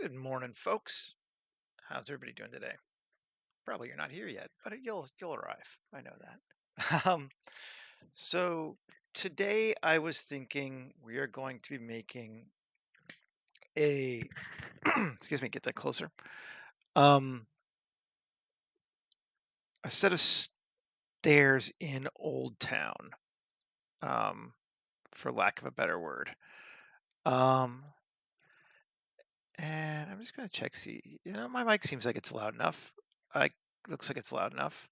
Good morning, folks. How's everybody doing today? Probably you're not here yet, but you'll arrive. I know that. So today I was thinking we are going to be making a excuse me, get that closer. Um, a set of stairs in Old Town, um, for lack of a better word. Um, and I'm just gonna check see. My mic seems like it's loud enough. I looks like it's loud enough.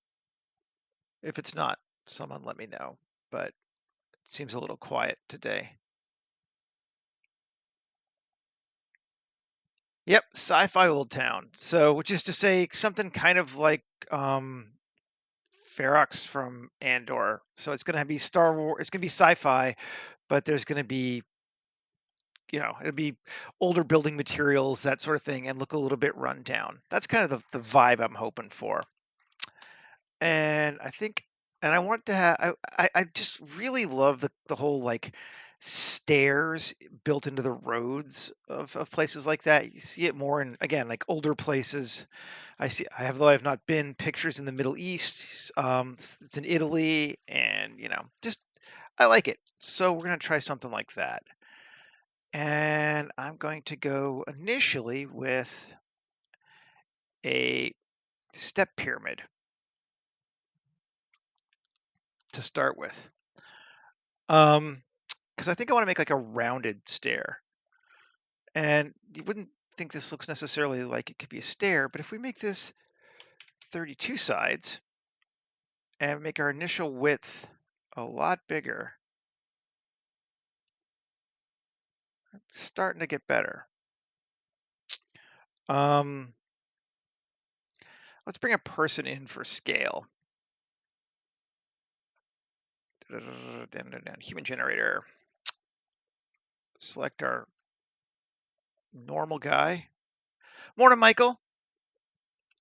If it's not, someone let me know. But it seems a little quiet today. Yep, sci-fi old town. So, which is to say, something kind of like Ferox from Andor. So it's going to be Star Wars. It's going to be sci-fi, but there's going to be, it'll be older building materials, that sort of thing, and look a little bit run down. That's kind of the vibe I'm hoping for. And I think, and I want to have, I just really love the whole like stairs built into the roads of places like that. You see it more in, again, like older places. Though I've not been, pictures in the Middle East. It's in Italy, and just I like it. So we're gonna try something like that. And I'm going to go initially with a step pyramid to start with. Because I think I want to make like a rounded stair. And you wouldn't think this looks necessarily like it could be a stair, but if we make this 32 sides and make our initial width a lot bigger, it's starting to get better. Um, let's bring a person in for scale. Human generator. Select our normal guy. Morning, Michael.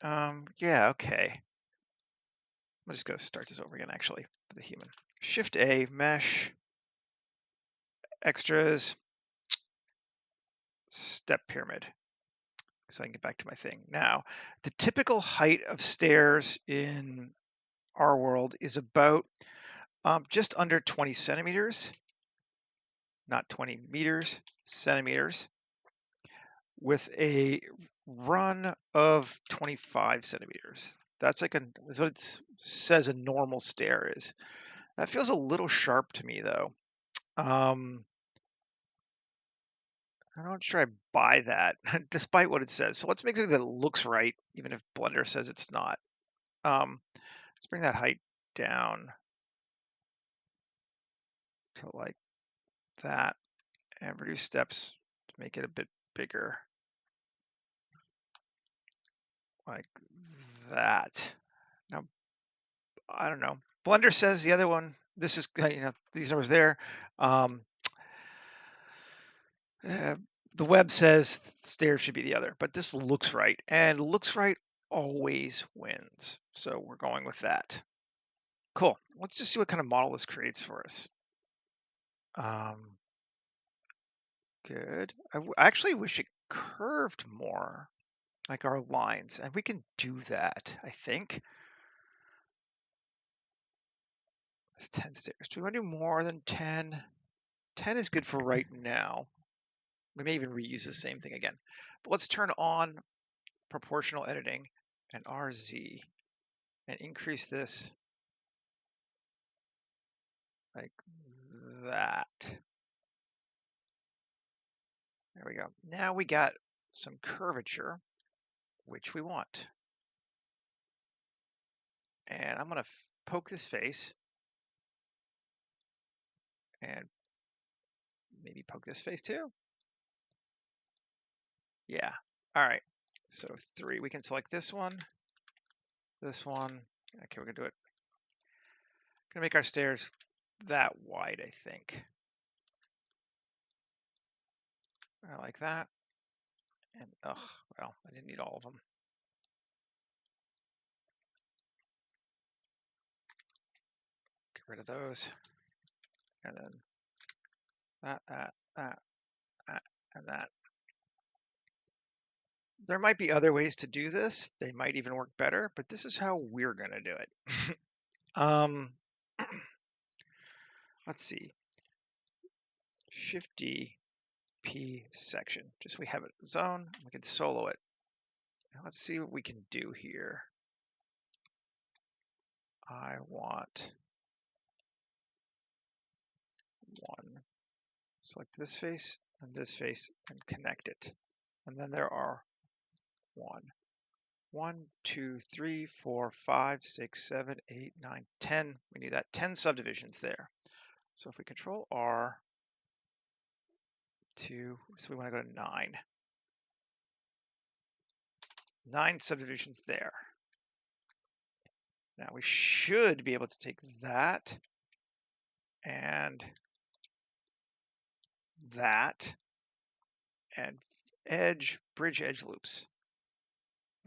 Yeah, okay. I'm just gonna start this over again, actually, for the human. Shift A, mesh, extras, step pyramid. So I can get back to my thing. Now, the typical height of stairs in our world is about just under 20 centimeters, not 20 meters, centimeters, with a run of 25 centimeters. That's that's what it says a normal stair is. That feels a little sharp to me though. I'm not sure I buy that, despite what it says. So let's make something that looks right, even if Blender says it's not. Let's bring that height down to like that and reduce steps to make it a bit bigger, like that. Now, I don't know. Blender says the other one, this is, these numbers there. Um, uh, the web says stairs should be the other, but this looks right, and looks right always wins. So we're going with that. Cool. Let's just see what kind of model this creates for us. Good. I actually wish it curved more, like our lines, and we can do that, I think. It's 10 stairs. Do we want to do more than 10? 10 is good for right now. We may even reuse the same thing again. But let's turn on proportional editing and RZ and increase this like that. There we go. Now we got some curvature, which we want. And I'm going to poke this face and maybe poke this face too. Yeah. All right. So 3, we can select this one, this one. Okay, we're gonna do it. Gonna make our stairs that wide, I think. I like that. And well, I didn't need all of them. Get rid of those. And then that, and that. There might be other ways to do this. They might even work better, but this is how we're going to do it. Let's see. Shift D, P section. Just so we have it zone. We can solo it. Now let's see what we can do here. I want one. Select this face and this face and connect it. And then there are 1, 2, 3, 4, 5, 6, 7, 8, 9, 10. We need that 10 subdivisions there. So if we control R, 2, so we want to go to 9. 9 subdivisions there. Now we should be able to take that and that and bridge edge loops.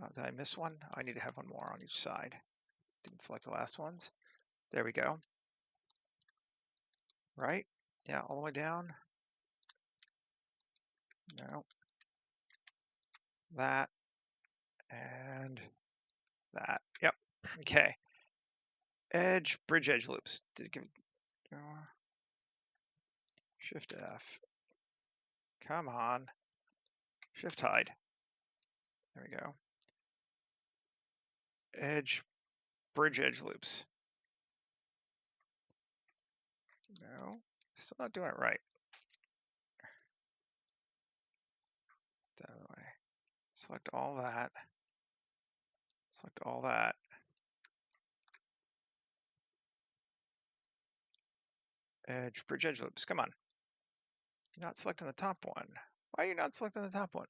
Oh, did I miss one? I need to have one more on each side. Didn't select the last ones. There we go. Right? Yeah, all the way down. No. That and that. Yep. Okay. Bridge edge loops. Did it give Shift F? Come on. Shift hide. There we go. Bridge edge loops. No, still not doing it right. That other way. Select all that. Select all that. Bridge edge loops. Come on. You're not selecting the top one. Why are you not selecting the top one?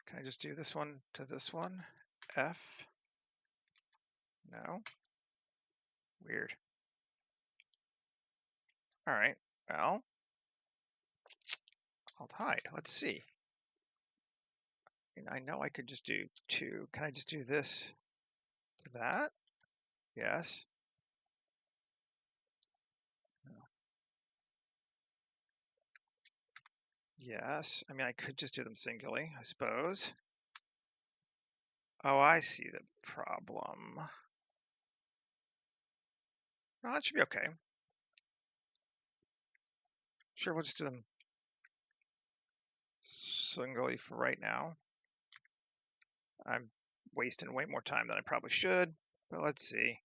Can I just do this one to this one? F? No. Weird. All right. Well, Alt hide. Let's see. I know I could just do 2. Can I just do this to that? Yes. No. Yes. I mean, I could just do them singly, I suppose. Oh, I see the problem. No, that should be okay. Sure, we'll just do them singly for right now. I'm wasting way more time than I probably should, but let's see.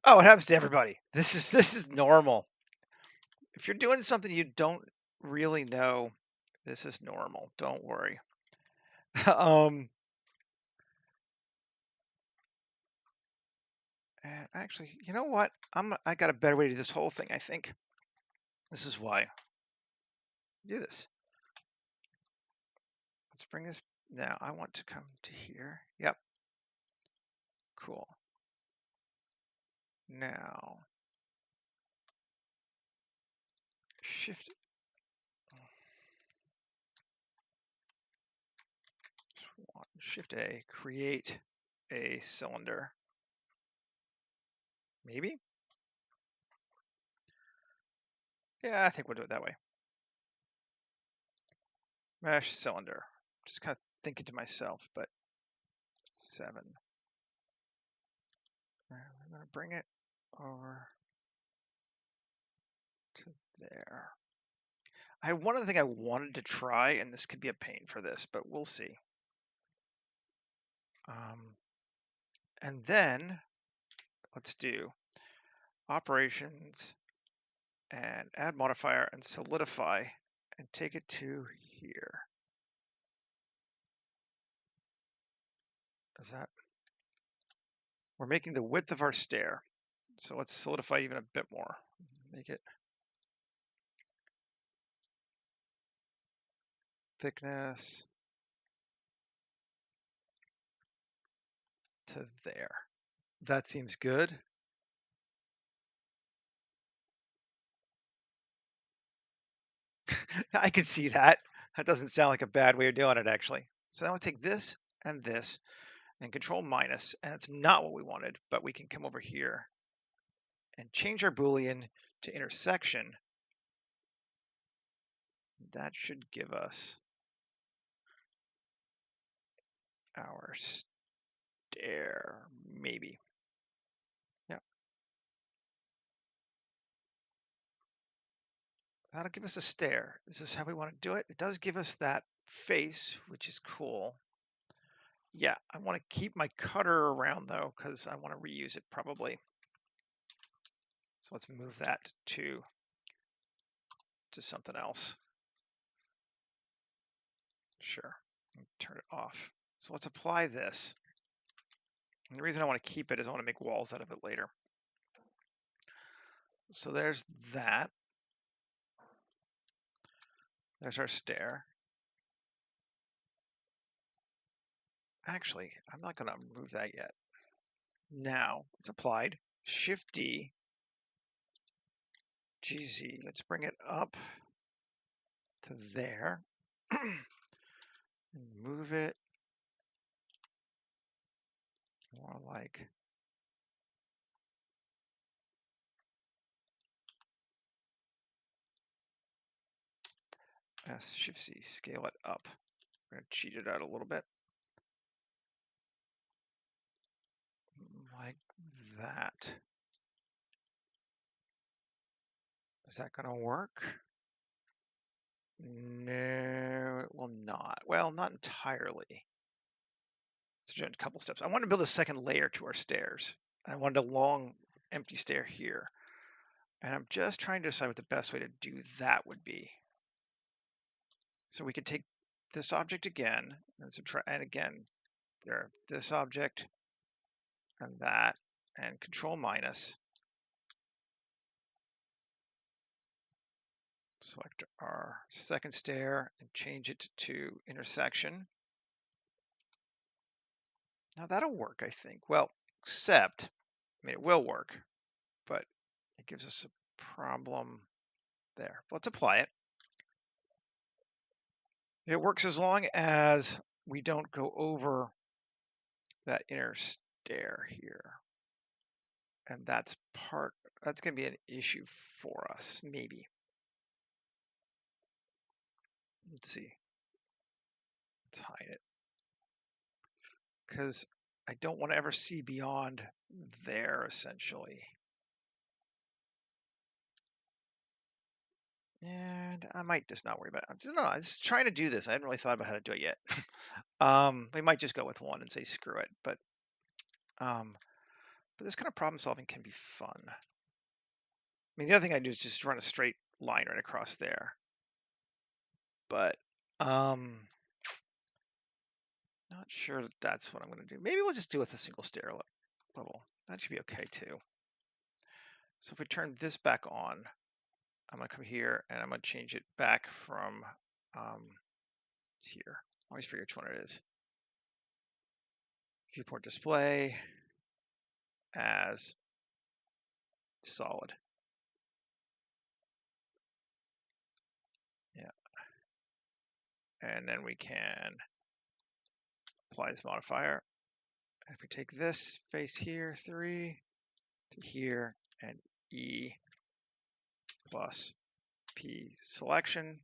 Oh, it happens to everybody. This is normal. If you're doing something you don't really know, this is normal. Don't worry. And actually, you know what? I got a better way to do this whole thing, I think. This is why. Do this. Let's bring this. Now I want to come to here. Yep. Cool. Now Shift Shift A, create a cylinder. Maybe? Yeah, I think we'll do it that way. Mesh cylinder. Just kind of thinking to myself, but 7. I'm going to bring it over to there. I had one other thing I wanted to try, and this could be a pain for this, but we'll see. And then let's do operations and add modifier and solidify and take it to here. Is that? We're making the width of our stair. So let's solidify even a bit more. Make it thickness to there. That seems good. I can see that. That doesn't sound like a bad way of doing it, actually. So now we'll take this and control minus, and it's not what we wanted, but we can come over here and change our Boolean to intersection. That should give us our stair, maybe. Yeah. That'll give us a stair. This is how we want to do it. It does give us that face, which is cool. Yeah, I want to keep my cutter around though, because I want to reuse it probably. So let's move that to something else. Sure, turn it off. So let's apply this. And the reason I want to keep it is I want to make walls out of it later. So there's that. There's our stair. Actually, I'm not going to move that yet. Now it's applied. Shift D, GZ. Let's bring it up to there. And move it more like Shift C, scale it up. I'm going to cheat it out a little bit. Like that. Is that going to work? No, it will not. Well, not entirely. Let's do a couple steps. I want to build a second layer to our stairs. I wanted a long empty stair here. And I'm just trying to decide what the best way to do that would be. So we could take this object again and subtract, and again, there, this object and that, and control minus. Select our second stair and change it to intersection. Now that'll work, I think. Well, except, I mean, it will work, but it gives us a problem there. Let's apply it. It works as long as we don't go over that inner stair here. And that's going to be an issue for us, maybe. Let's see. Let's hide it. Because I don't want to ever see beyond there, essentially. And I might just not worry about it. I was trying to do this. I hadn't really thought about how to do it yet. We might just go with one and say screw it. But this kind of problem solving can be fun. I mean, the other thing I do is just run a straight line right across there. But not sure that that's what I'm going to do. Maybe we'll just do with a single stair level. That should be okay too. So if we turn this back on, I'm going to come here and I'm going to change it back from here. I always forget which one it is. Viewport display as solid. Yeah. And then we can apply this modifier. And if we take this face here, 3 to here, and E plus P selection,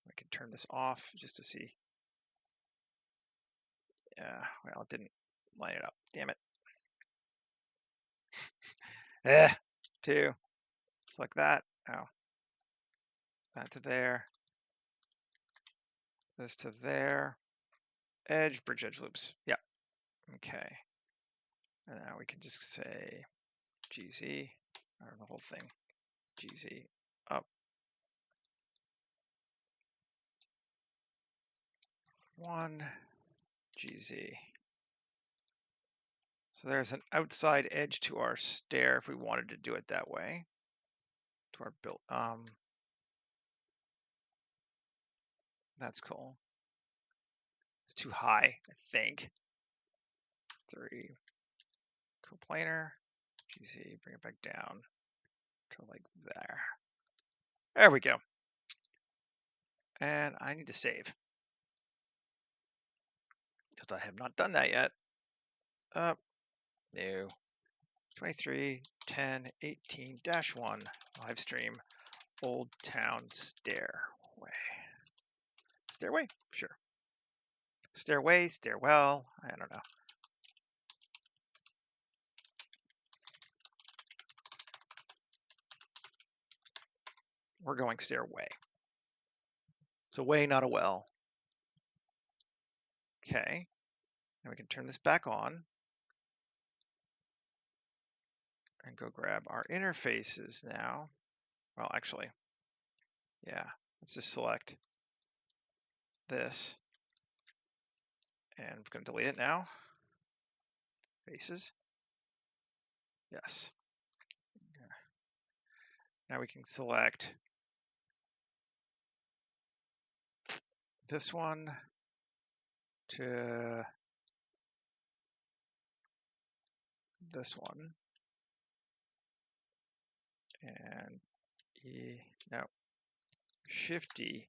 we can turn this off just to see. Yeah, well, it didn't line it up. Damn it. 2. Select that. Oh. That to there. This to there. Edge, bridge edge loops. Yeah. Okay. And now we can just say GZ, or the whole thing. GZ up. 1 GZ. So there's an outside edge to our stair if we wanted to do it that way. To our build. That's cool. It's too high, I think. 3. Coplanar. GZ, bring it back down to like there. There we go. And I need to save, because I have not done that yet. No. 23, 1018-1 live stream Old Town Stairway. Stairway? Sure. Stairway, stairwell, I don't know. We're going stairway. It's a way, not a well. Okay. Now we can turn this back on and go grab our interfaces now. Well, actually, yeah, let's just select this and I'm going to delete it now. Faces. Yes. Now we can select this one to this one and no, Shift E,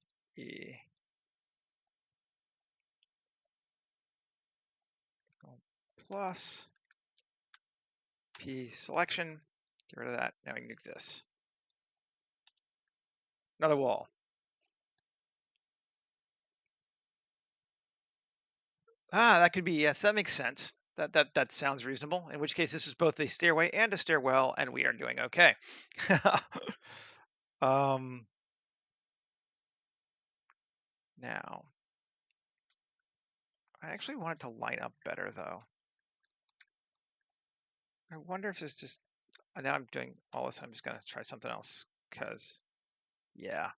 plus P selection, get rid of that. Now we can do this. Another wall. That could be, yes, that makes sense. That sounds reasonable. In which case this is both a stairway and a stairwell, and we are doing okay. Now, I actually want it to line up better though. I wonder if it's just, now I'm doing all this, I'm just gonna try something else, because, yeah.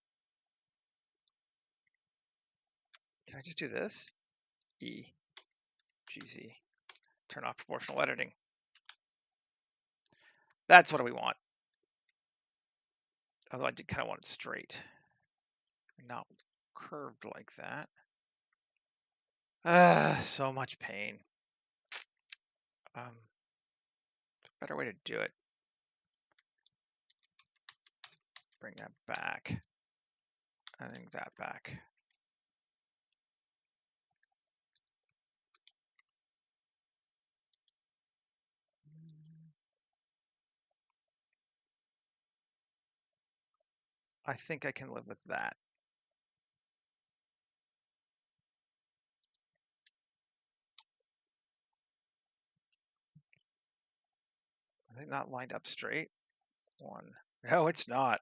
Can I just do this? GZ, turn off proportional editing. That's what we want. Although I did kind of want it straight, not curved like that. So much pain. Better way to do it. Bring that back. I think that back. I think I can live with that. Are they not lined up straight? One. No, it's not.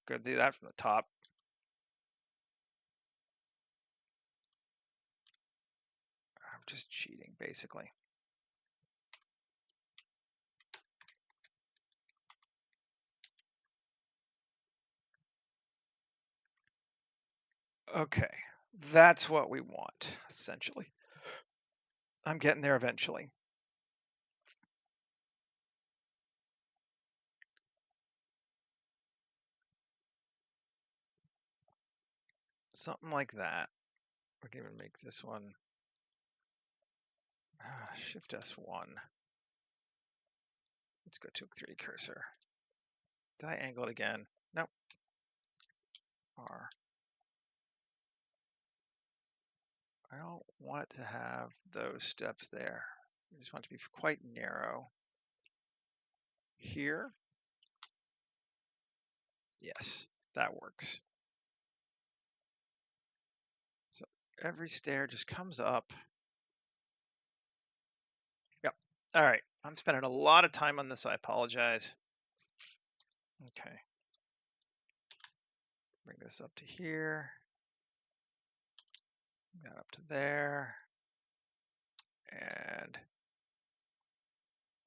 Go do that from the top. I'm just cheating, basically. Okay, that's what we want, essentially. I'm getting there eventually. Something like that. We can even make this one Shift S1. Let's go to a 3D cursor. Did I angle it again? Nope. R. I don't want to have those steps there. I just want it to be quite narrow. Here. Yes, that works. So every stair just comes up. Yep. All right. I'm spending a lot of time on this. I apologize. Okay. Bring this up to here. Bring that up to there. And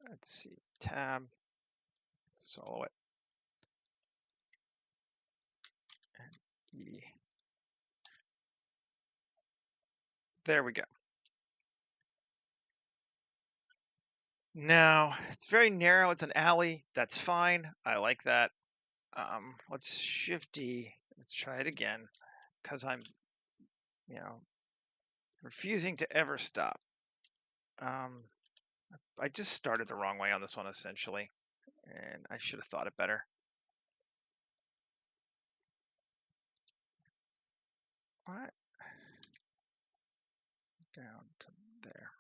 let's see, tab, solo it. And E. There we go. Now, it's very narrow. It's an alley. That's fine. I like that. Let's Shift D. Let's try it again, because I'm, refusing to ever stop. I just started the wrong way on this one, essentially, and I should have thought it better. What? Down to there.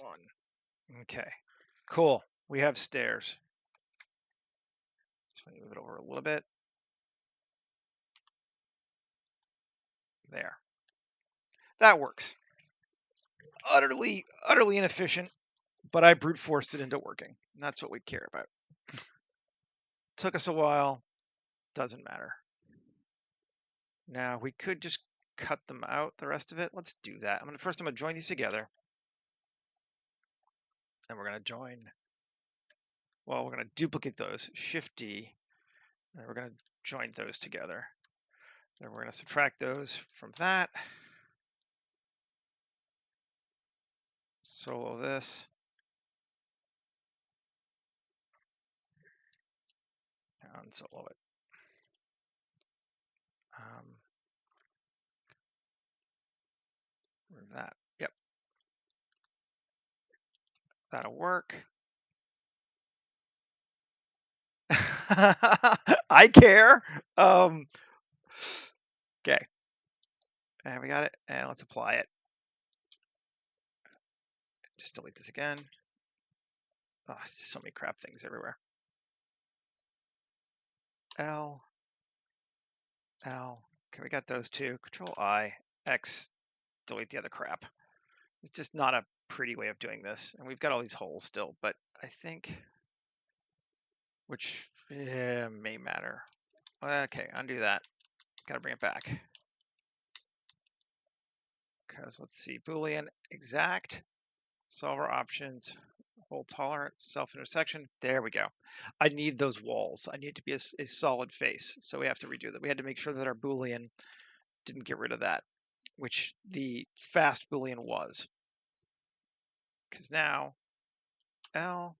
1. Okay, cool. We have stairs. Just move it over a little bit. There. That works. Utterly inefficient, but I brute forced it into working. And that's what we care about. Took us a while. Doesn't matter. Now we could just cut them out, the rest of it. Let's do that. I'm gonna join these together. And we're gonna join, well, we're gonna duplicate those, Shift D, and we're gonna join those together. Then we're gonna subtract those from that. Solo this. Unsolo it. Where's that? Yep. That'll work. I care. Okay. And we got it. And let's apply it. Just delete this again. Oh, it's just so many crap things everywhere. L. Okay, we got those two. Control I, X, delete the other crap. It's just not a pretty way of doing this. And we've got all these holes still, but I think, which may matter. Okay, undo that. Got to bring it back. Because let's see, Boolean exact, solver options, hole tolerant, self-intersection. There we go. I need those walls. I need to be a solid face. So we have to redo that. We had to make sure that our Boolean didn't get rid of that, which the fast Boolean was. Because now, L,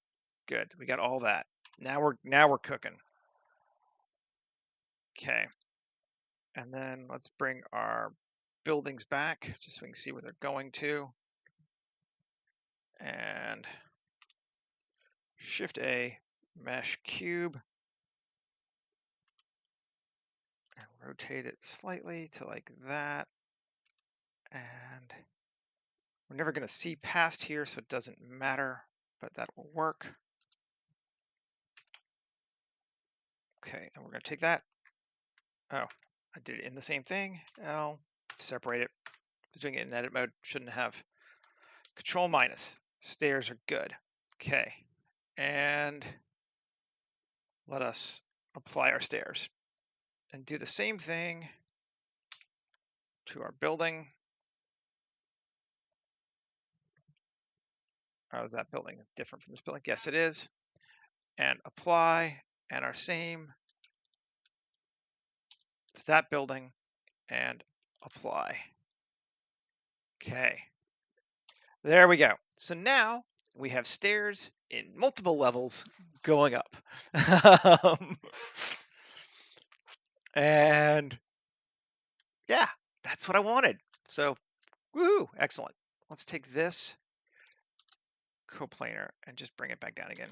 good. We got all that. Now we're cooking. Okay. And then let's bring our buildings back just so we can see where they're going to. And Shift A, mesh cube. And rotate it slightly to like that. And we're never going to see past here, so it doesn't matter, but that will work. Okay, and we're going to take that. Oh, I did it in the same thing. L, separate it. I was doing it in edit mode, shouldn't have. Control minus. Stairs are good. Okay, and let us apply our stairs and do the same thing to our building. Oh, is that building different from this building? Yes, it is. And apply, and our same to that building, and apply. Okay, there we go. So now we have stairs in multiple levels going up. And yeah, that's what I wanted. So, woohoo, excellent. Let's take this coplanar and just bring it back down again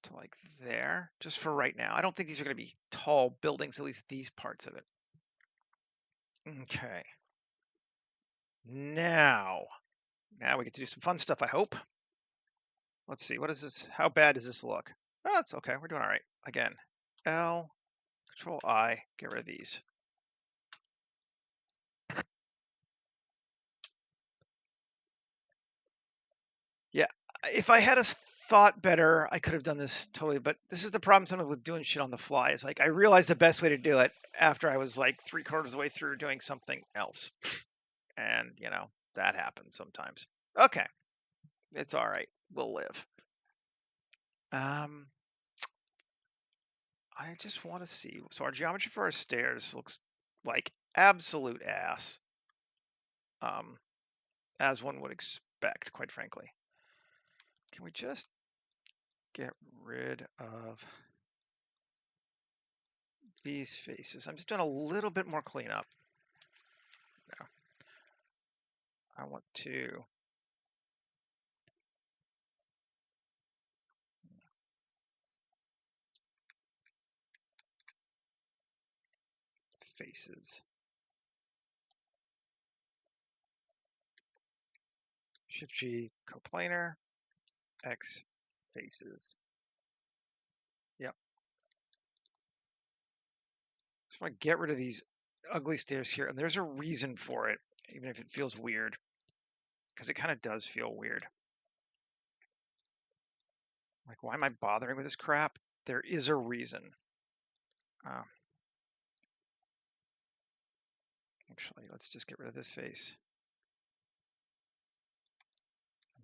to like there, just for right now. I don't think these are going to be tall buildings, at least these parts of it. Okay. Now we get to do some fun stuff, I hope. Let's see, what is this? How bad does this look? Oh, it's okay. We're doing all right. Again, L, Control I, get rid of these. Yeah, if I had a thought better, I could have done this totally, but this is the problem sometimes with doing shit on the fly. Is like I realized the best way to do it after I was like 3/4 of the way through doing something else. And, you know, that happens sometimes. Okay, it's all right. We'll live. I just want to see. So our geometry for our stairs looks like absolute ass, as one would expect, quite frankly. Can we just get rid of these faces? I'm just doing a little bit more cleanup. No. I want to faces. Shift G, coplanar, X faces. Yep. Just want to get rid of these ugly stairs here. And there's a reason for it, even if it feels weird, because it kind of does feel weird. Like, why am I bothering with this crap? There is a reason. Actually, let's just get rid of this face.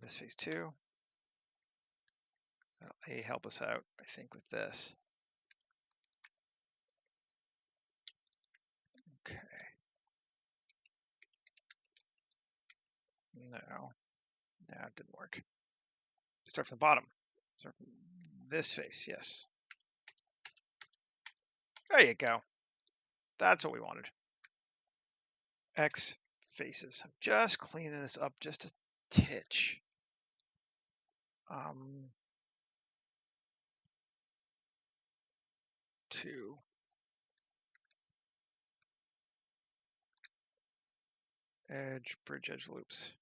This face too. That'll help us out, I think, with this. Okay. No, it didn't work. Start from the bottom. Start from this face, yes. There you go. That's what we wanted. X faces. I'm just cleaning this up just a titch. Two. Edge, bridge edge loops.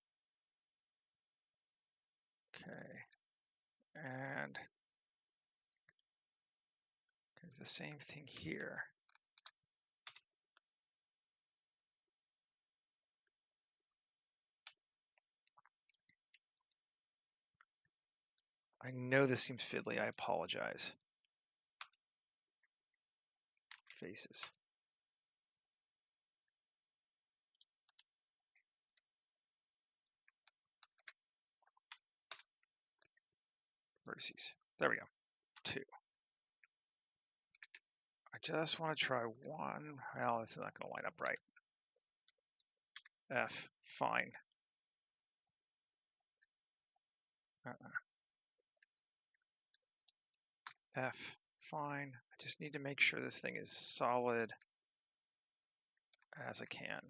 Okay. And there's the same thing here. I know this seems fiddly. I apologize. Faces. Vertices. There we go. Two. I just want to try one. Well, it's not going to line up right. F. Fine. F. Fine. I just need to make sure this thing is solid as I can.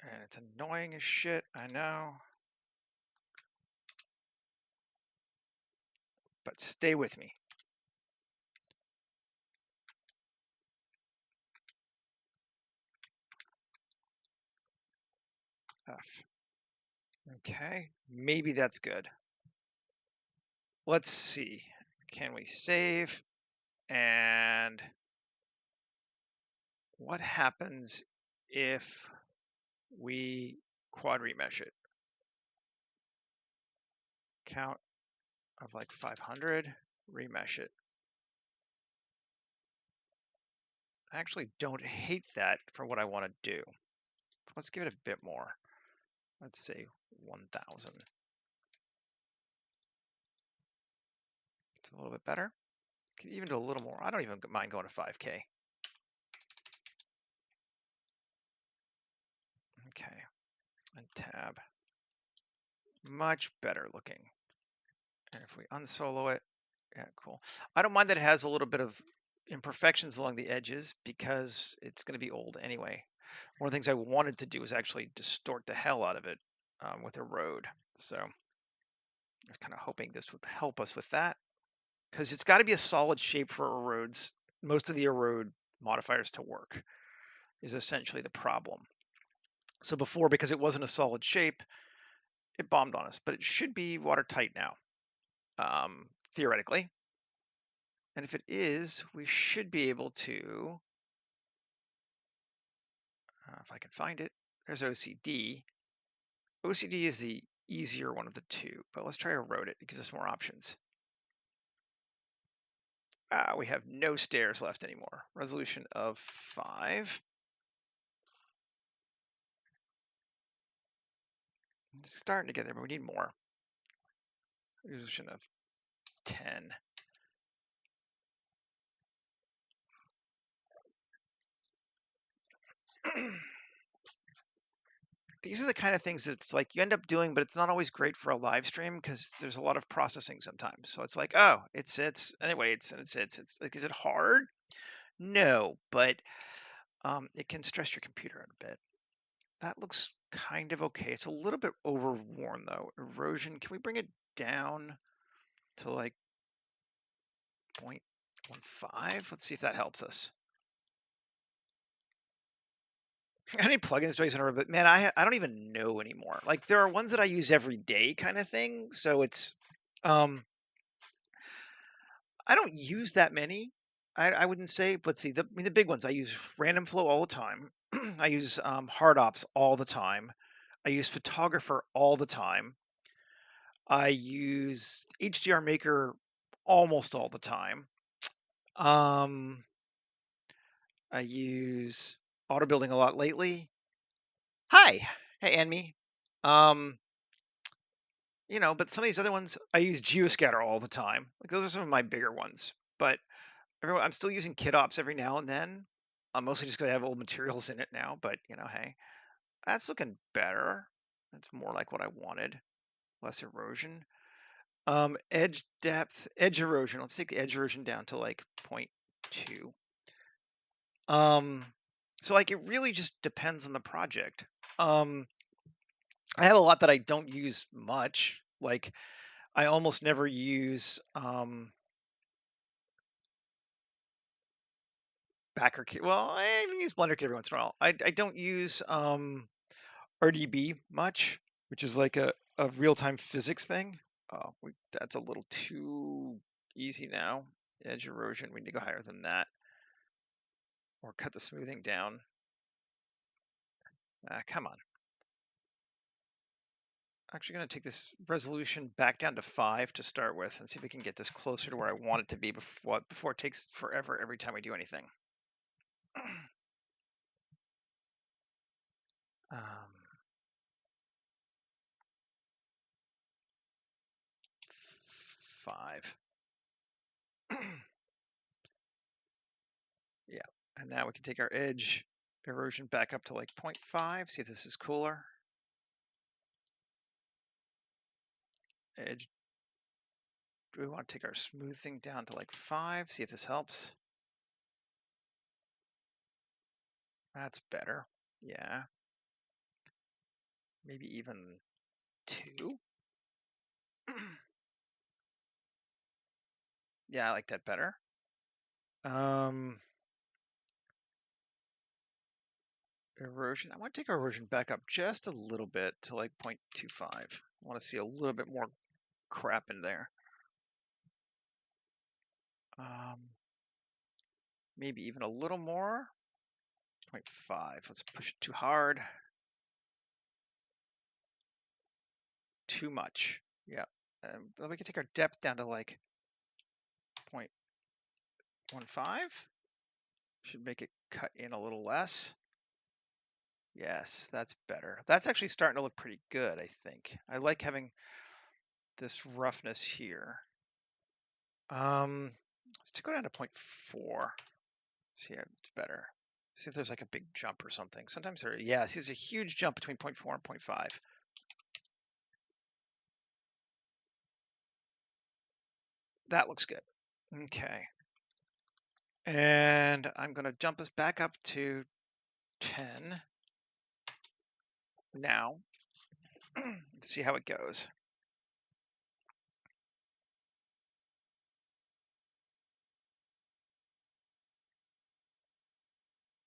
And it's annoying as shit, I know. But stay with me. F. Okay, maybe that's good. Let's see. Can we save? And what happens if we quad remesh it? Count of like 500, remesh it. I actually don't hate that for what I want to do. Let's give it a bit more. Let's say 1,000. It's a little bit better. Even do a little more. I don't even mind going to 5K. Okay, and tab. Much better looking. And if we unsolo it, yeah, cool. I don't mind that it has a little bit of imperfections along the edges because it's going to be old anyway. One of the things I wanted to do is actually distort the hell out of it with erode. So I was kind of hoping this would help us with that because it's got to be a solid shape for erodes. Most of the erode modifiers to work is essentially the problem. So before, because it wasn't a solid shape, it bombed on us, but it should be watertight now, theoretically. And if it is, we should be able to, if I can find it, there's OCD. OCD is the easier one of the two, but let's try erode it. It gives us more options. We have no stairs left anymore. Resolution of 5. It's starting to get there, but we need more. Resolution of 10. These are the kind of things that's like you end up doing, but it's not always great for a live stream because there's a lot of processing sometimes. So it's like, oh, it sits. Anyway, it sits. It's like, is it hard? No, but it can stress your computer a bit. That looks kind of okay. It's a little bit overworn though. Erosion, can we bring it down to like 0.15? Let's see if that helps us. How many plugins do I use on Aurora? But man, I don't even know anymore. Like there are ones that I use every day kind of thing. So it's um I don't use that many. I wouldn't say, but see I mean the big ones I use Random Flow all the time. I use Hard Ops all the time. I use Photographer all the time. I use HDR Maker almost all the time. Um, I use auto building a lot lately. Hi, hey, and me. Um, but some of these other ones, I use Geoscatter all the time. Like those are some of my bigger ones. But I'm still using KitOps every now and then. Mostly just because I have old materials in it now. But hey, that's looking better. That's more like what I wanted. Less erosion. Edge depth, edge erosion. Let's take the edge erosion down to like 0.2. So like it really just depends on the project. I have a lot that I don't use much. Like I almost never use backer kit. Well, I even use Blender kit every once in a while. I don't use RDB much, which is like a real-time physics thing. Oh, that's a little too easy now. Edge erosion, we need to go higher than that. Or cut the smoothing down. Come on. Actually going to take this resolution back down to 5 to start with and see if we can get this closer to where I want it to be before it takes forever every time we do anything. Um, 5. Yeah, and now we can take our edge erosion back up to like 0.5, see if this is cooler. Edge, we want to take our smoothing down to like 5, see if this helps. That's better, yeah. Maybe even 2. Yeah, I like that better. Erosion, I want to take our erosion back up just a little bit to like 0.25. I want to see a little bit more crap in there. Maybe even a little more. 0.5. Let's push it too hard. Too much. Yeah. Then we can take our depth down to like 0.15. Should make it cut in a little less. Yes, that's better. That's actually starting to look pretty good, I think. I like having this roughness here. Let's go down to 0.4. See if it's better. See if there's like a big jump or something. Sometimes there, yeah, see, there's a huge jump between 0.4 and 0.5. That looks good. Okay. And I'm going to jump us back up to 10 now. See how it goes.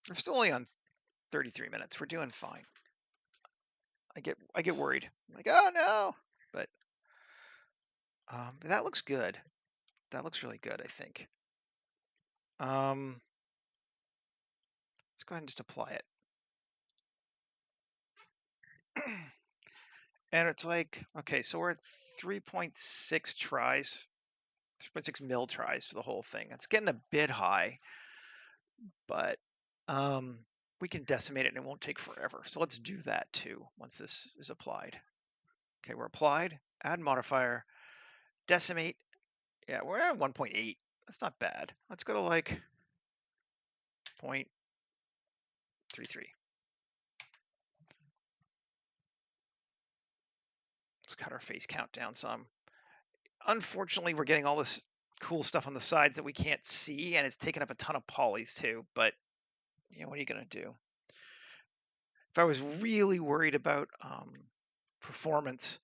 We're still only on 33 minutes. We're doing fine. I get worried. I'm like, oh no. But that looks good. That looks really good, I think. Let's go ahead and just apply it. And it's like, okay, so we're at 3.6 tries, 3.6 mil tries for the whole thing. It's getting a bit high, but we can decimate it and it won't take forever. So let's do that too once this is applied. Okay, we're applied, add modifier, decimate. Yeah, we're at 1.8. That's not bad. Let's go to like 0.33. Let's cut our face count down some. Unfortunately, we're getting all this cool stuff on the sides that we can't see, and it's taking up a ton of polys too, but what are you going to do? If I was really worried about performance,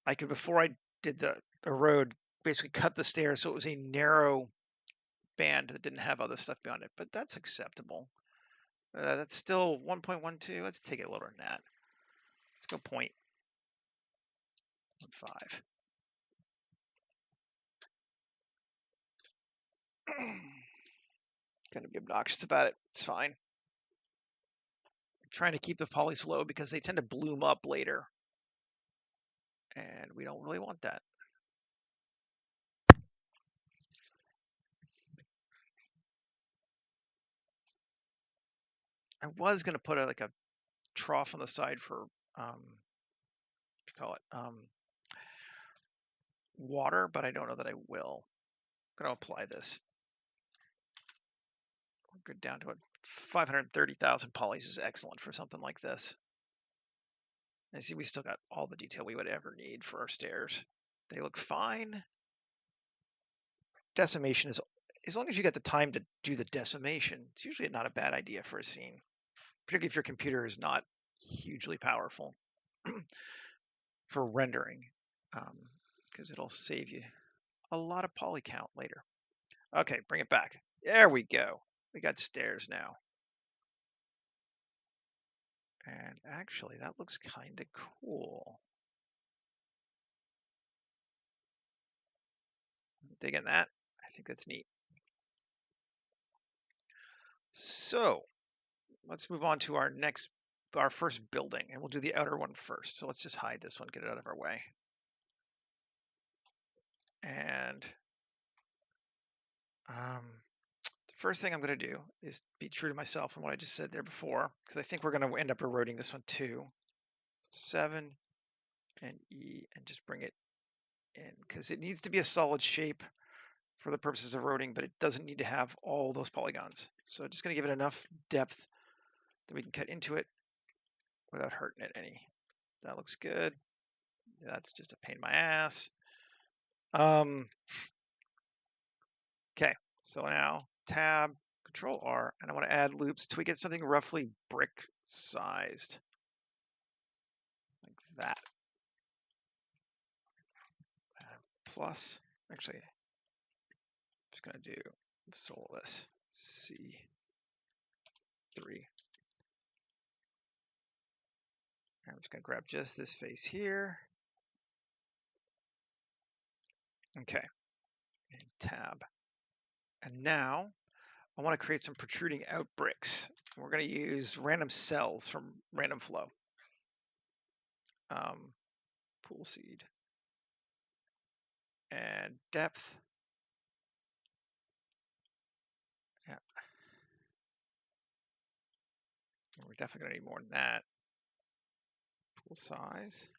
I could, before I did the road, basically cut the stairs so it was a narrow band that didn't have other stuff beyond it, but that's acceptable. That's still 1.12. Let's take it lower than that. Let's go 0.15. Gonna be obnoxious about it. It's fine. I'm trying to keep the polys low because they tend to bloom up later. And we don't really want that. I was going to put like a trough on the side for, what you call it, water, but I don't know that I will. I'm going to apply this. We're good down to it. 530,000 polys is excellent for something like this. And see, we still got all the detail we would ever need for our stairs. They look fine. Decimation is, as long as you get the time to do the decimation, it's usually not a bad idea for a scene, particularly if your computer is not hugely powerful for rendering, because it'll save you a lot of poly count later. Okay, bring it back. There we go. We got stairs now. And actually, that looks kind of cool. Digging that. I think that's neat. So let's move on to our first building, and we'll do the outer one first. So let's just hide this one, get it out of our way. And the first thing I'm going to do is be true to myself and what I just said there before, because I think we're going to end up eroding this one too. 7 and E, and just bring it in, because it needs to be a solid shape for the purposes of eroding, but it doesn't need to have all those polygons. So just going to give it enough depth that we can cut into it without hurting it any. That looks good. That's just a pain in my ass. Okay, so now tab, Control R, and I want to add loops till we get something roughly brick sized, like that. Plus, actually, I'm just going to do this C3. I'm just going to grab just this face here. Okay, and tab. And now I want to create some protruding out bricks. We're going to use random cells from Random Flow. Pool seed. And depth. Yeah. We're definitely going to need more than that. Pool size.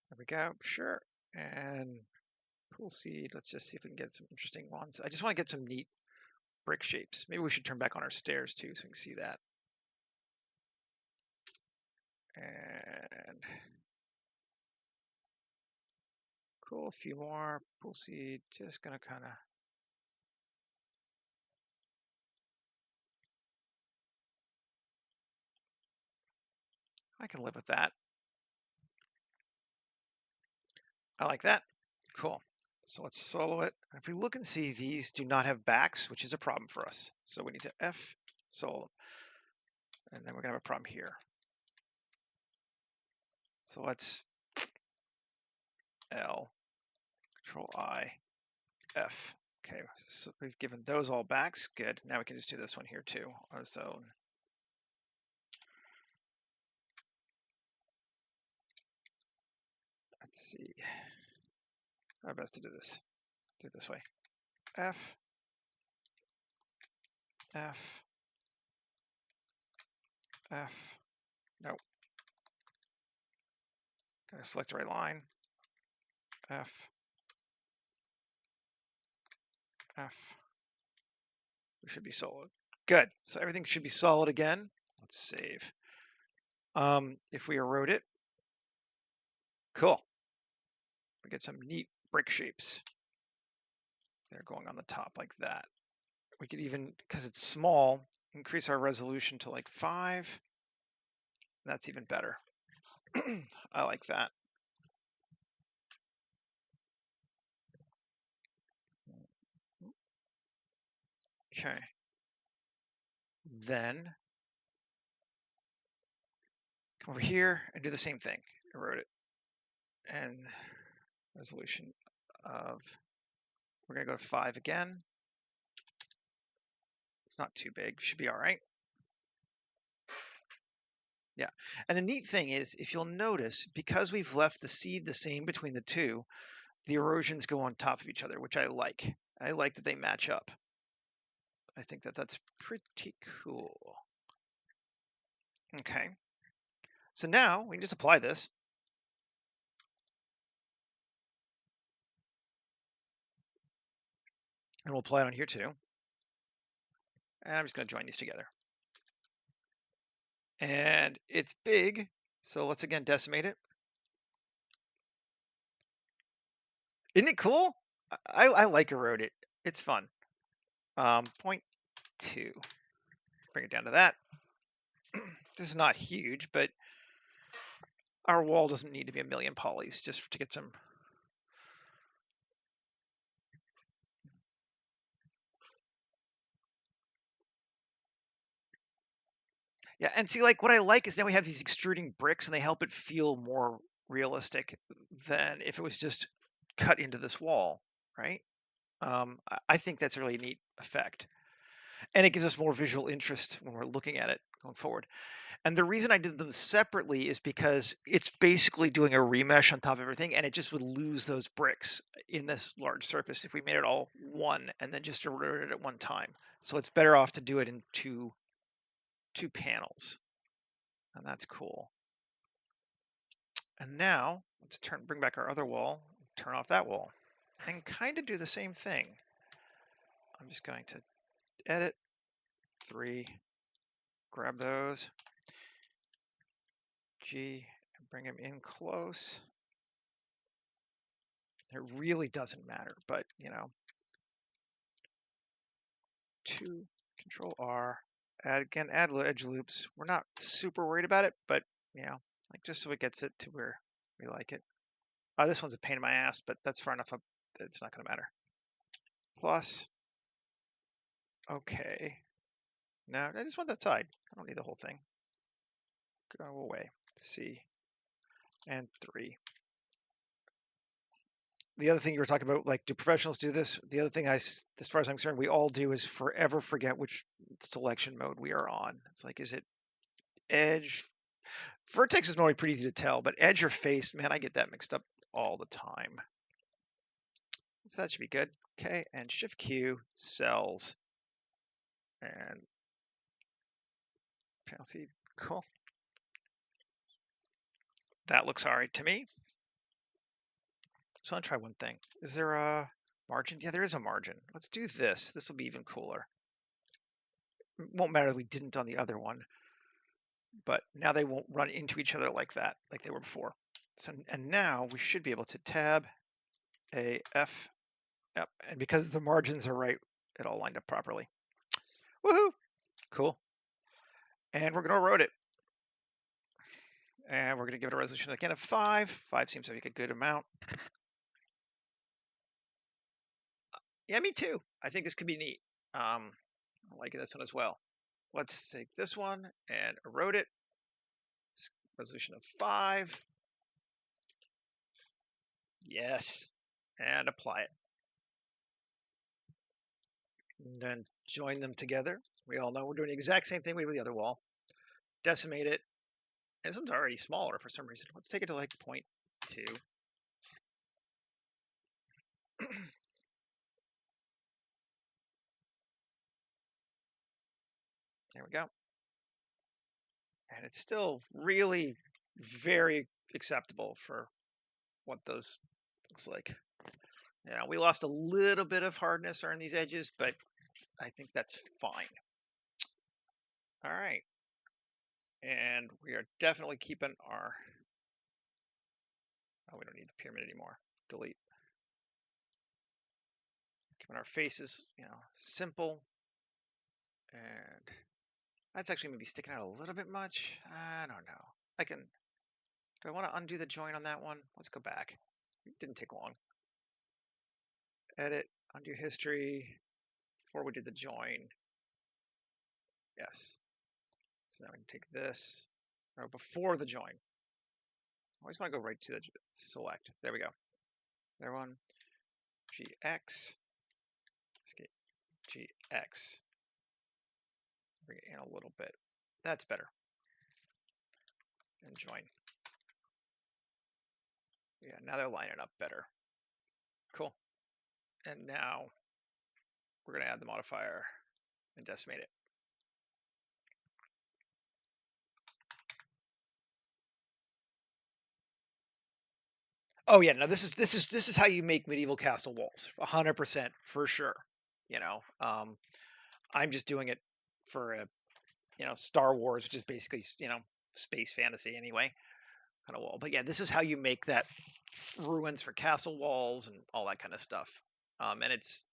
There we go. Sure. And pool seed. Let's just see if we can get some interesting ones. I just want to get some neat brick shapes. Maybe we should turn back on our stairs too so we can see that. And cool, a few more. Pool seed. Just going to kind of. I can live with that. I like that. Cool. So let's solo it. If we look and see, these do not have backs, which is a problem for us. So we need to F solo. And then we're going to have a problem here. So let's L, Control I, F. Okay, so we've given those all backs. Good. Now we can just do this one here too on its own. Let's see. How best to do this? Do it this way. F, F, F. Nope. Gotta select the right line. F, F. We should be solid. Good. So everything should be solid again. Let's save. If we erode it, cool. We get some neat brick shapes. They're going on the top like that. We could even, because it's small, increase our resolution to like 5. That's even better. I like that. Okay. then come over here and do the same thing. Erode it. And resolution of, we're going to go to 5 again. It's not too big. Should be all right. Yeah. And the neat thing is, if you'll notice, because we've left the seed the same between the two, the erosions go on top of each other, which I like. I like that they match up. I think that that's pretty cool. Okay. So now we can just apply this. And we'll apply it on here too. And I'm just going to join these together. And it's big, so let's again decimate it. Isn't it cool? I like erode it. It's fun. 0.2. Bring it down to that. This is not huge, but our wall doesn't need to be a million polys just to get some. Yeah, and see, like what I like is now we have these extruding bricks and they help it feel more realistic than if it was just cut into this wall, right? I think that's a really neat effect. And it gives us more visual interest when we're looking at it going forward. And the reason I did them separately is because it's basically doing a remesh on top of everything, and it just would lose those bricks in this large surface if we made it all one and then just eroded it at one time. So it's better off to do it in two panels. And that's cool. And now let's bring back our other wall, turn off that wall, and kind of do the same thing. I'm just going to edit 3, grab those, G, and bring them in close. It really doesn't matter, but 2, Control R, add edge loops. We're not super worried about it, but like just so it gets it to where we like it. This one's a pain in my ass, but that's far enough up that it's not going to matter. Plus, okay. Now I just want that side. I don't need the whole thing. Go away. C and 3. The other thing you were talking about, like, do professionals do this? The other thing, as far as I'm concerned, we all do is forever forget which selection mode we are on. It's like, is it edge? Vertex is normally pretty easy to tell, but edge or face, man, I get that mixed up all the time. So that should be good. Okay, and Shift Q, cells, and penalty. Cool. That looks all right to me. So I'll try one thing. Is there a margin? Yeah, there is a margin. Let's do this. This will be even cooler. It won't matter that we didn't on the other one, but now they won't run into each other like that, like they were before. So, and now we should be able to tab A, F, yep. And because the margins are right, it all lined up properly. Woohoo! Cool. And we're going to erode it. And we're going to give it a resolution again of 5. 5 seems like a good amount. Yeah, me too. I think this could be neat. I like this one as well. Let's take this one and erode it. Resolution of 5. Yes. And apply it. And then join them together. We all know we're doing the exact same thing we did with the other wall. Decimate it. This one's already smaller for some reason. Let's take it to like 0.2. There we go. And it's still really very acceptable for what those looks like. Yeah, we lost a little bit of hardness around these edges, but I think that's fine. All right. And we are definitely keeping our, oh, we don't need the pyramid anymore. Delete. Keeping our faces, simple. And that's actually maybe sticking out a little bit much. I don't know. Do I want to undo the join on that one? Let's go back. It didn't take long. Edit, undo history before we did the join. Yes. So now we can take this before the join. I always want to go right to the select. There we go. There one. GX. Escape. GX. Bring it in a little bit. That's better. And join. Yeah, now they're lining up better. Cool. And now we're going to add the modifier and decimate it. Oh yeah, no, this is how you make medieval castle walls, 100% for sure. You know, I'm just doing it for a, Star Wars, which is basically, space fantasy anyway, kind of wall. But yeah, this is how you make that ruins for castle walls and all that kind of stuff. And it's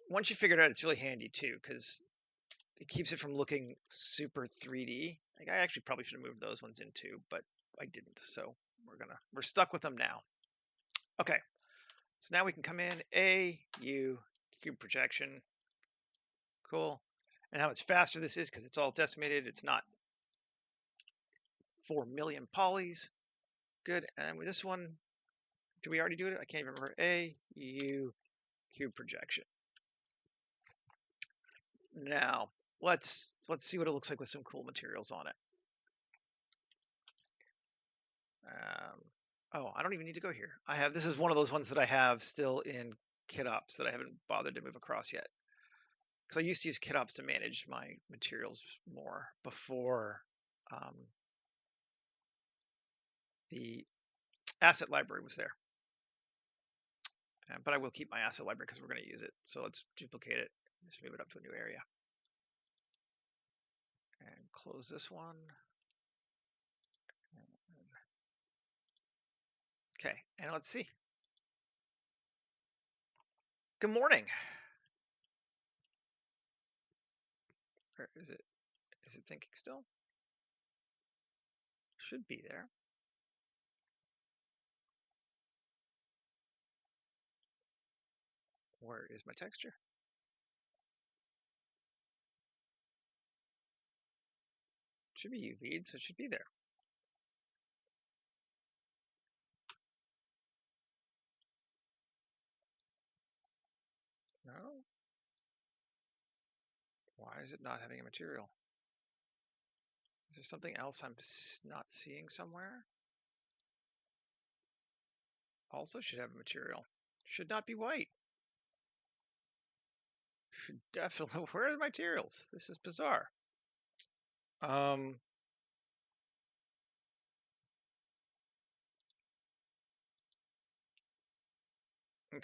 once you figure it out, it's really handy too because it keeps it from looking super 3D. Like I actually probably should have moved those ones in too, but I didn't. So we're stuck with them now. Okay. So now we can come in AU cube projection. Cool. And how much faster this is because it's all decimated. It's not 4 million polys. Good. And with this one, do we already do it? I can't even remember. AU cube projection. Now let's see what it looks like with some cool materials on it. Oh, I don't even need to go here. This is one of those ones that I have still in KitOps that I haven't bothered to move across yet. Because I used to use KitOps to manage my materials more before the asset library was there. But I will keep my asset library because we're going to use it. So let's duplicate it. Let's move it up to a new area. And close this one. Okay, and let's see. Good morning. Where is it? Is it thinking still? Should be there. Where is my texture? It should be UV'd, so it should be there. No? Why is it not having a material? Is there something else I'm not seeing somewhere? Also should have a material. Should not be white. Should definitely, where are the materials? This is bizarre. Okay,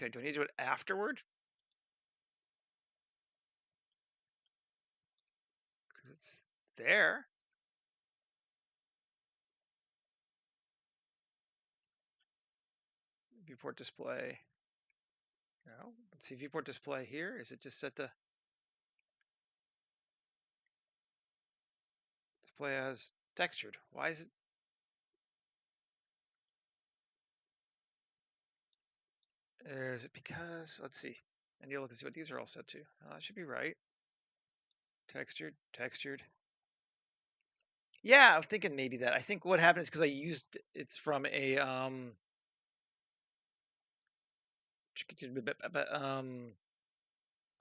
do I need to do it afterward? Because it's there. Viewport display. No, let's see, viewport display here. Is it just set to display as textured? Why is it? Is it because, let's see. I need to look and see what these are all set to. That should be right. Textured, textured. Yeah, I'm thinking maybe that. I think what happened is because I used it's from a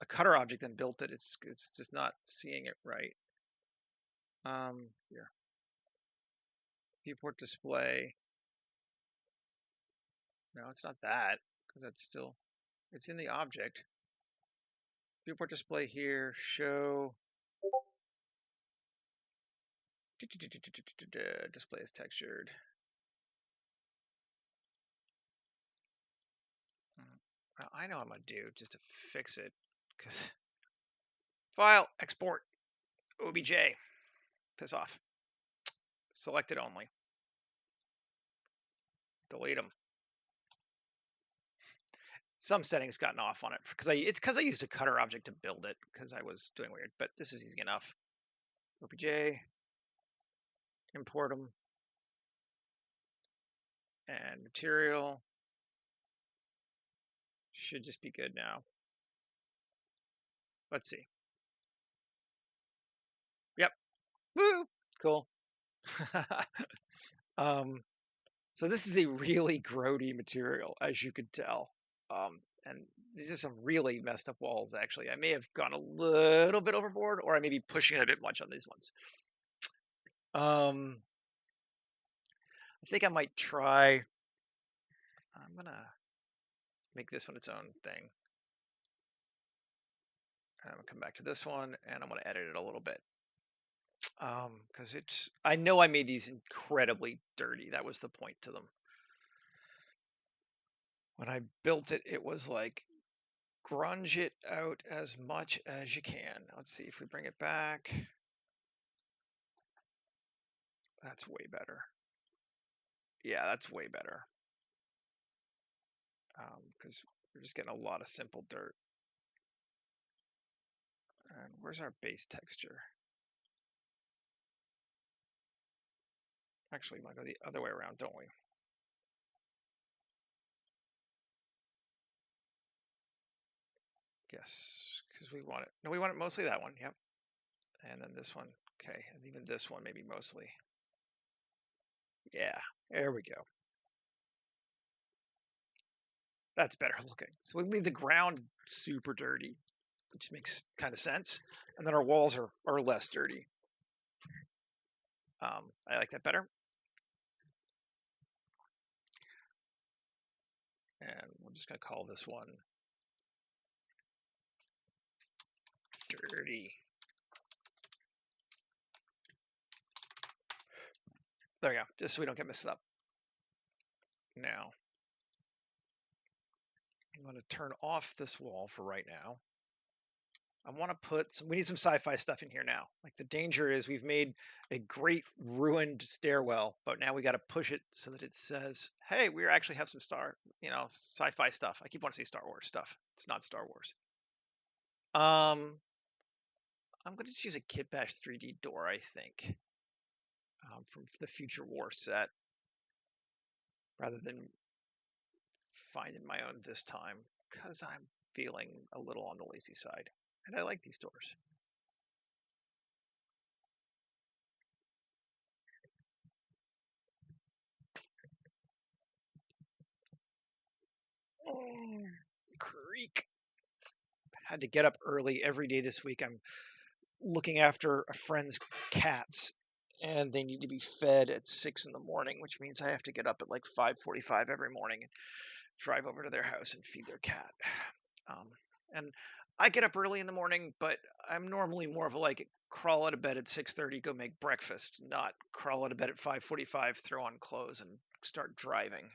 a cutter object and built it. It's just not seeing it right. Here. Viewport display. No, it's not that because that's still it's in the object. Viewport display here. Show display is textured. Well, I know what I'm gonna do just to fix it because file export obj piss off selected only delete them. Some settings gotten off on it because it's because I used a cutter object to build it because I was doing weird, but this is easy enough. OBJ, import them, and material should just be good now. Let's see. Woo! Cool. um, so this is a really grody material, as you could tell. And these are some really messed up walls, actually. I may have gone a little bit overboard, or I may be pushing it a bit much on these ones. I think I might try. I'm gonna make this one its own thing. I'm gonna come back to this one, and I'm gonna edit it a little bit. Because I know I made these incredibly dirty. That was the point to them. When I built it, it was like grunge it out as much as you can. Let's see if we bring it back. That's way better. Yeah, that's way better. Because we're just getting a lot of simple dirt. And where's our base texture? Actually, we want to go the other way around, don't we? Yes, because we want it. No, we want it mostly that one. Yep. And then this one. Okay, and even this one maybe mostly. Yeah, there we go. That's better looking. So we leave the ground super dirty, which makes kind of sense. And then our walls are less dirty. I like that better. And we're just going to call this one dirty. There we go, just so we don't get messed up. Now, I'm going to turn off this wall for right now. I want to put we need some sci-fi stuff in here now. Like the danger is we've made a great ruined stairwell, but now we got to push it so that it says, hey, we actually have some sci-fi stuff. I keep wanting to say Star Wars stuff. It's not Star Wars. I'm going to just use a Kitbash 3D door, I think, from the Future War set, rather than finding my own this time, because I'm feeling a little on the lazy side. And I like these doors. Oh, creak. Had to get up early every day this week. I'm looking after a friend's cats, and they need to be fed at 6 in the morning, which means I have to get up at like 5:45 every morning and drive over to their house and feed their cat. Um, and I get up early in the morning, but I'm normally more of a like crawl out of bed at 6:30, go make breakfast, not crawl out of bed at 5:45, throw on clothes, and start driving.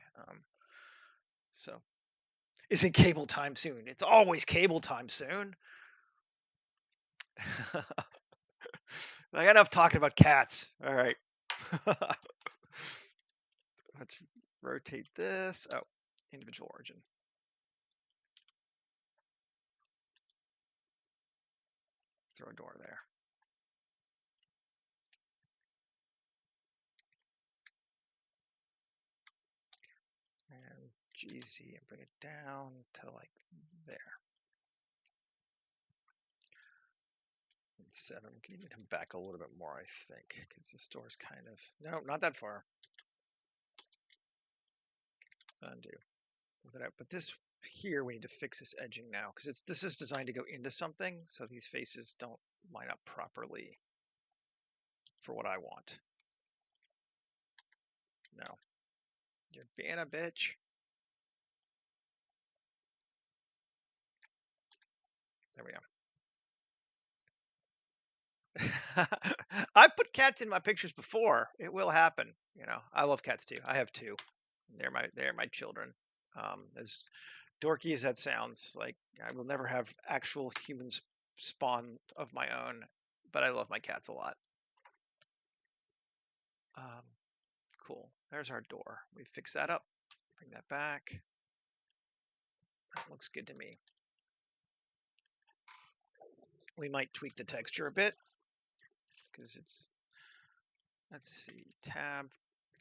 So isn't cable time soon? It's always cable time soon. I got enough talking about cats. All right. Let's rotate this. Oh, individual origin. Throw a door there. And GZ and bring it down to like there. And 7. Can even come back a little bit more, I think, because the store's kind of no, not that far. Undo. Move it out. But this here, we need to fix this edging now because this is designed to go into something, so these faces don't line up properly for what I want. No, you're being a bitch. There we go. I've put cats in my pictures before. It will happen. I love cats too. I have 2. They're my children. As dorky as that sounds, like I will never have actual humans spawn of my own, but I love my cats a lot. Um, cool. There's our door. We fix that up. Bring that back. That looks good to me. We might tweak the texture a bit because let's see, tab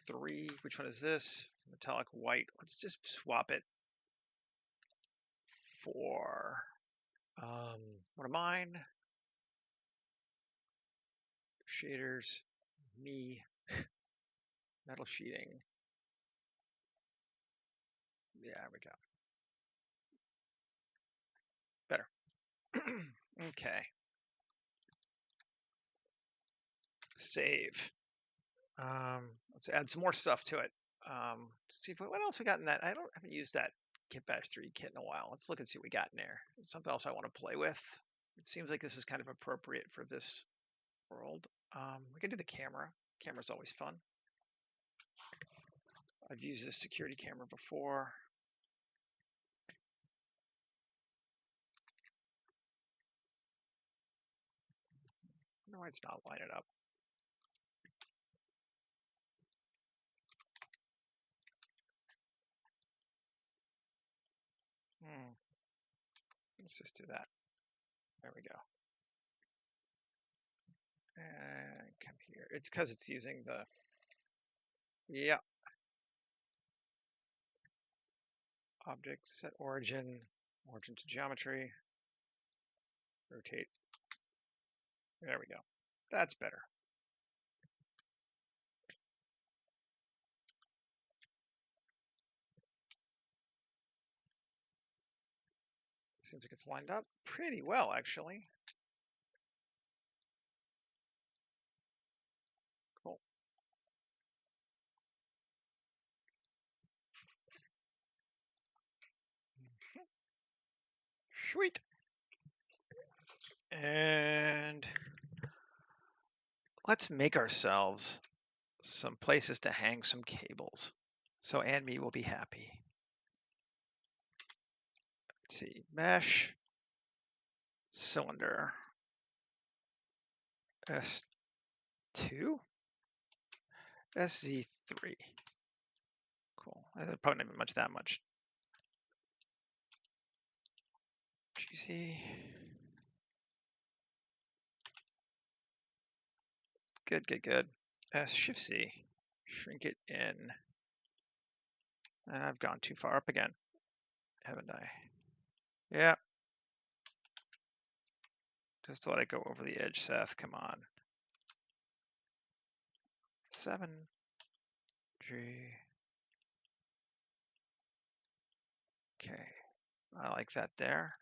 3. Which one is this? Metallic white. Let's just swap it for one of mine. shaders, me, metal sheeting. Yeah, there we go. Better. Okay. Save. Let's add some more stuff to it. Let's see what else we got in that. Haven't used that Kit Bash 3 kit in a while. Let's look and see what we got in there. Something else I want to play with. It seems like this is kind of appropriate for this world. We can do the camera. Camera's always fun. I've used this security camera before. I don't know why it's not lining up. Let's just do that. There we go. And come here. It's because it's using the, yeah. Object, set origin, origin to geometry, rotate. There we go. That's better. Seems like it's lined up pretty well, actually. Cool. Sweet. And let's make ourselves some places to hang some cables. So me will be happy. Let's see, mesh, cylinder, S2, SZ3. Cool. Probably not even that much. GC. Good, good, good. S Shift C. Shrink it in. And I've gone too far up again, haven't I? Yeah. Just to let it go over the edge, Seth. Come on. 7, G. Okay. I like that there.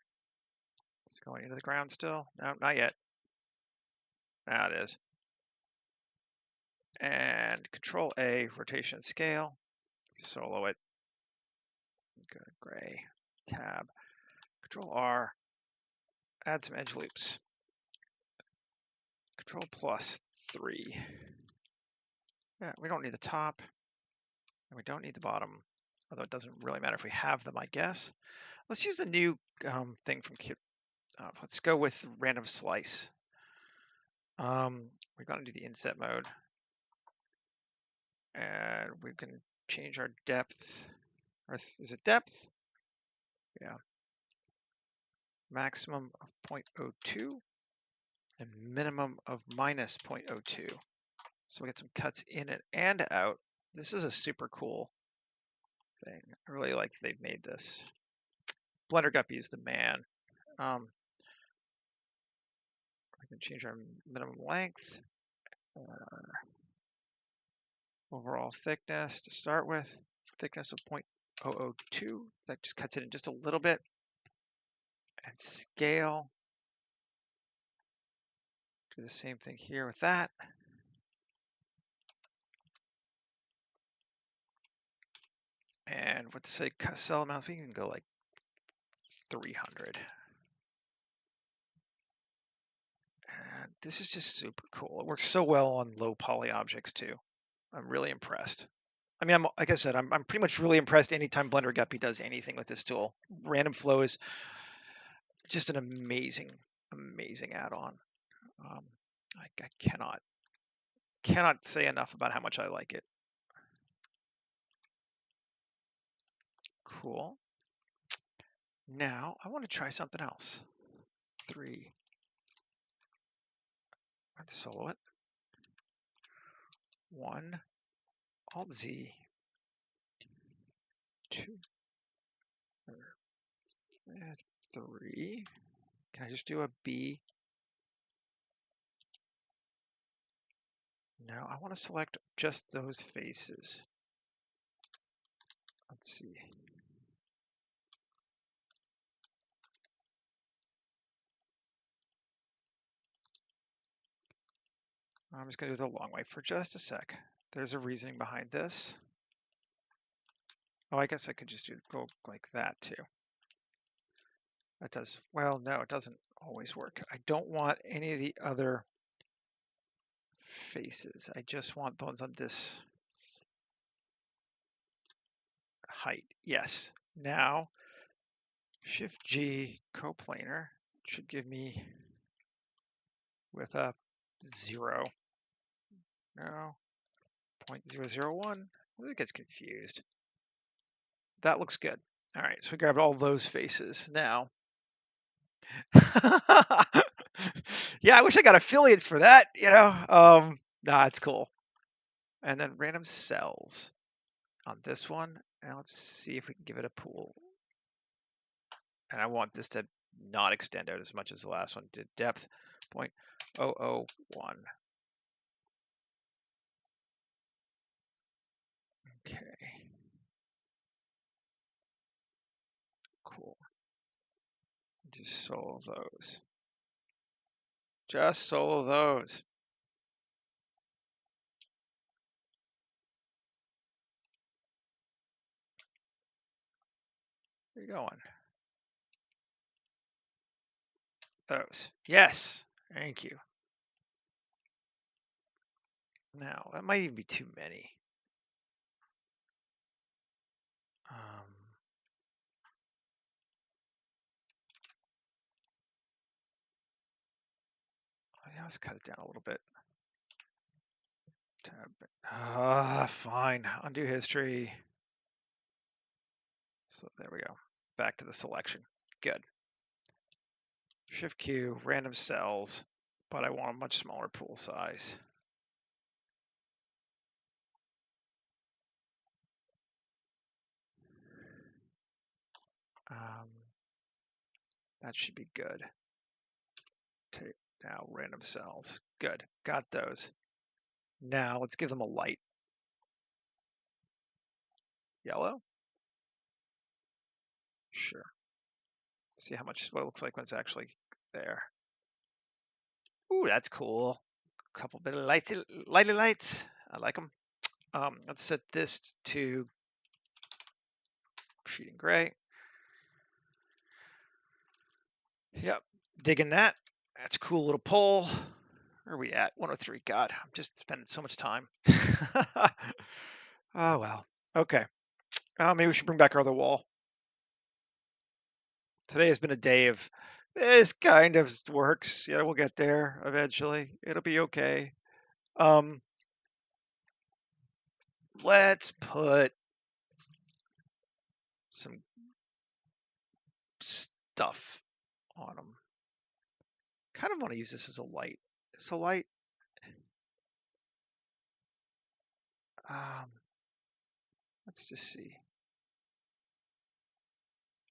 It's going into the ground still. No, not yet. Now it is. And Control A, rotation scale. Solo it. Go to gray. Tab. Control R. Add some edge loops. Control plus 3. Yeah, we don't need the top. And we don't need the bottom. Although it doesn't really matter if we have them, I guess. Let's use the new thing from Kit. Let's go with random slice. We're going to do the inset mode. And we can change our depth. Or is it depth? Yeah. Maximum of 0.02 and minimum of minus 0.02. So we get some cuts in it and out. This is a super cool thing. I really like that they've made this. Blender Guppy is the man. We can change our minimum length. Overall thickness to start with. Thickness of 0.002. That just cuts it in just a little bit. And scale. Do the same thing here with that. And let's say cell amounts, we can go like 300. And this is just super cool. It works so well on low poly objects too. I'm really impressed. I mean, like I said, I'm pretty much really impressed anytime Blender Guppy does anything with this tool. Random Flow is just an amazing, amazing add-on. I cannot say enough about how much I like it. Cool. Now I want to try something else. 3. Let's solo it. 1. Alt Z. 2. 3. Can I just do a B? No, I want to select just those faces. Let's see. I'm just going to do the long way for just a sec. There's a reasoning behind this. Oh, I guess I could just go like that too. That does, well, no, it doesn't always work. I don't want any of the other faces. I just want the ones on this height. Yes. Now, Shift G coplanar should give me with a 0. No, 0.001. It gets confused. That looks good. All right, so we grabbed all those faces. Now, yeah, I wish I got affiliates for that, you know. Nah, it's cool. And then random cells on this one. And let's see if we can give it a pool. And I want this to not extend out as much as the last one did. Depth 0.001. Okay. Cool. Just solo those. Just solo those. Where are you going? Those. Yes. Thank you. Now, that might even be too many. Yeah, let's cut it down a little bit. Tab. Fine. Undo history. So there we go. Back to the selection. Good. Shift Q, random cells, but I want a much smaller pool size. That should be good. Take now random cells. Good. Got those. Now let's give them a light. Yellow? Sure. See how much what it looks like when it's actually there. Ooh, that's cool. A couple bit of lighty lights. I like them. Let's set this to shading gray. Yep, digging that. That's a cool little pole. Where are we at? 103. God, I'm just spending so much time. Oh, well. Okay. Maybe we should bring back our other wall. Today has been a day of this kind of works. Yeah, we'll get there eventually. It'll be okay. Let's put some stuff on them. Kind of want to use this as a light. It's a light. Let's just see.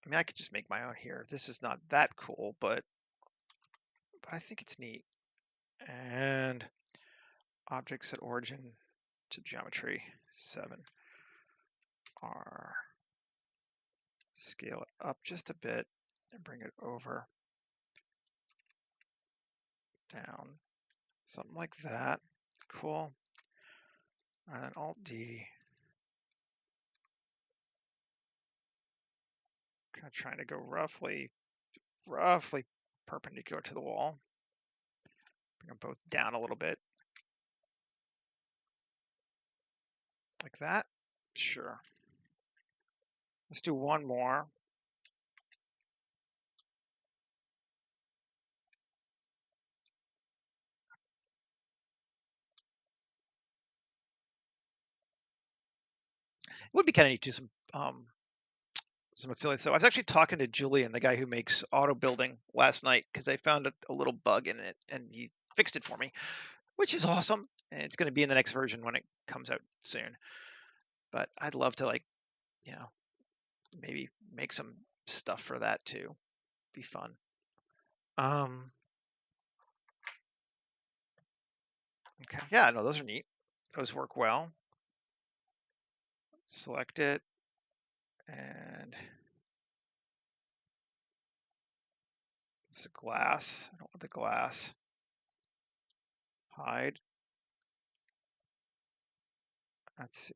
I mean, I could just make my own here. This is not that cool, but I think it's neat. And objects at origin to geometry 7 R. Scale it up just a bit and bring it over, down, something like that. Cool. And then Alt D. Kind of trying to go roughly perpendicular to the wall. Bring them both down a little bit. Like that. Sure. Let's do one more. It would be kind of neat to do some affiliates. So I was actually talking to Julian, the guy who makes auto building, last night because I found a little bug in it and he fixed it for me, which is awesome. And it's going to be in the next version when it comes out soon. But I'd love to, like, you know, maybe make some stuff for that too. Be fun. Okay, yeah, no, those are neat. Those work well. Select it and it's a glass. I don't want the glass. Hide. Let's see.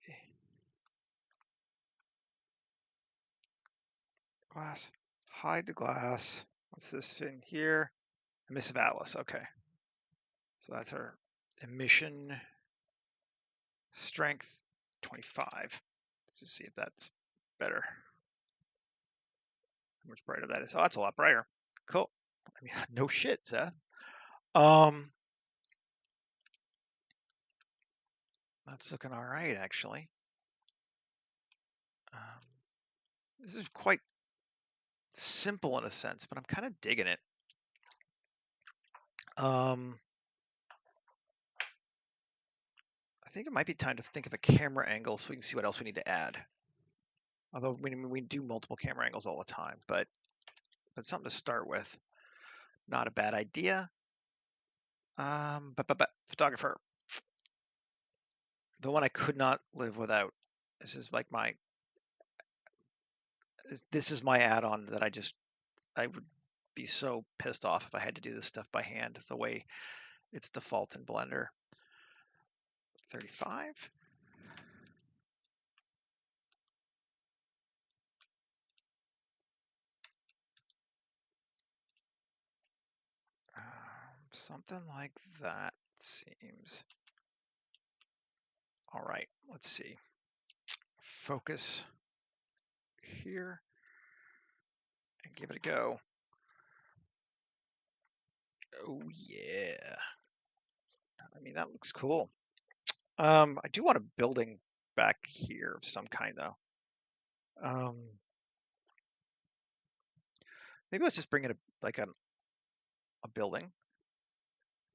Glass. Hide the glass. What's this in here? Emissive atlas. Okay. So that's our emission strength 25. Let's just see if that's better. How much brighter that is. Oh, that's a lot brighter. Cool. I mean, no shit, Seth. That's looking all right, actually. This is quite simple in a sense, but I'm kind of digging it. I think it might be time to think of a camera angle so we can see what else we need to add. Although we do multiple camera angles all the time, but something to start with. Not a bad idea. But photographer, the one I could not live without. This is like this is my add-on that I would be so pissed off if I had to do this stuff by hand the way it's default in Blender. 35. Something like that seems. All right, let's see. Focus here and give it a go. Oh yeah. I mean, that looks cool. I do want a building back here of some kind though. Maybe let's just bring in a building.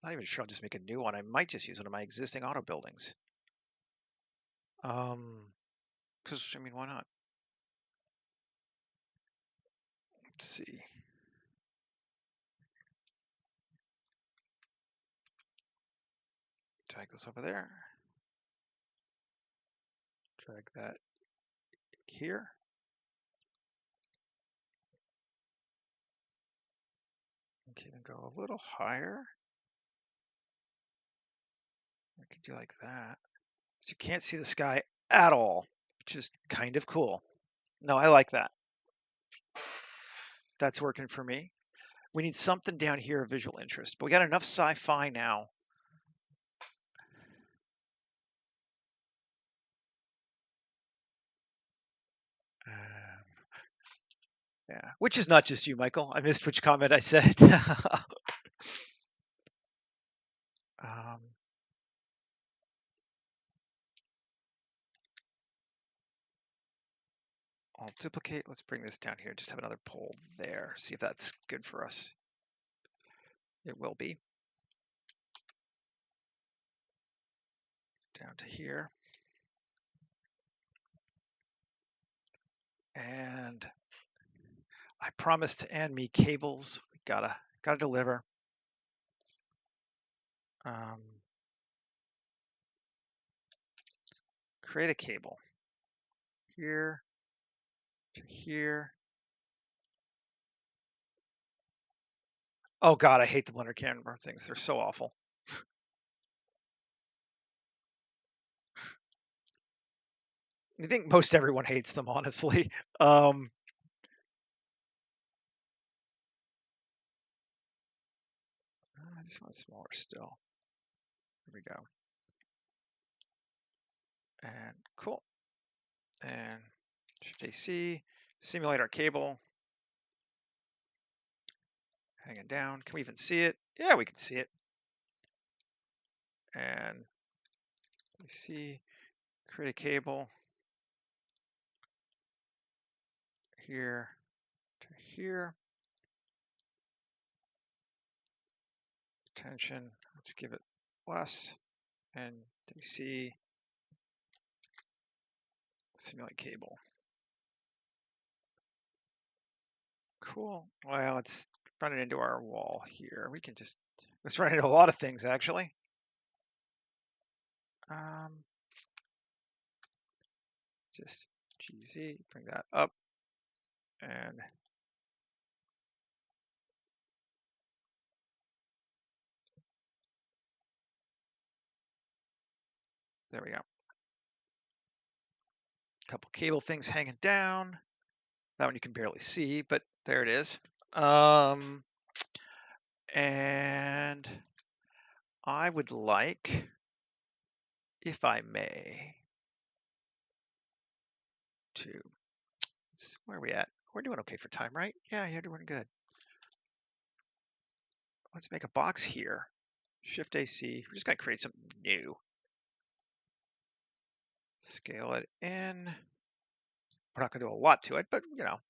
Not even sure I'll just make a new one. I might just use one of my existing auto buildings. Because I mean, why not? Let's see. Drag this over there. Drag that here. Okay, then go a little higher. I could do like that. So you can't see the sky at all, which is kind of cool. No, I like that. That's working for me. We need something down here of visual interest, but we got enough sci-fi now. Yeah, which is not just you, Michael. I missed which comment I said. I'll duplicate. Let's bring this down here. Just have another pole there. See if that's good for us. It will be. Down to here. And I promised Anne cables. We gotta deliver. Create a cable. Here to here. Oh God, I hate the Blender camera things. They're so awful. I think most everyone hates them, honestly. This one's smaller still. There we go. And cool. And Shift AC, simulate our cable. Hanging down. Can we even see it? Yeah, we can see it. And we see, create a cable here to here. Tension, let's give it less. And DC, simulate cable. Cool. Well, let's run it into our wall here. Let's run into a lot of things actually. Just GZ, bring that up, and there we go. Couple cable things hanging down. That one you can barely see, but there it is. And I would like, if I may, to, where are we at? We're doing okay for time, right? Yeah, you're doing good. Let's make a box here. Shift AC. We're just going to create something new. Scale it in. We're not going to do a lot to it, but you know,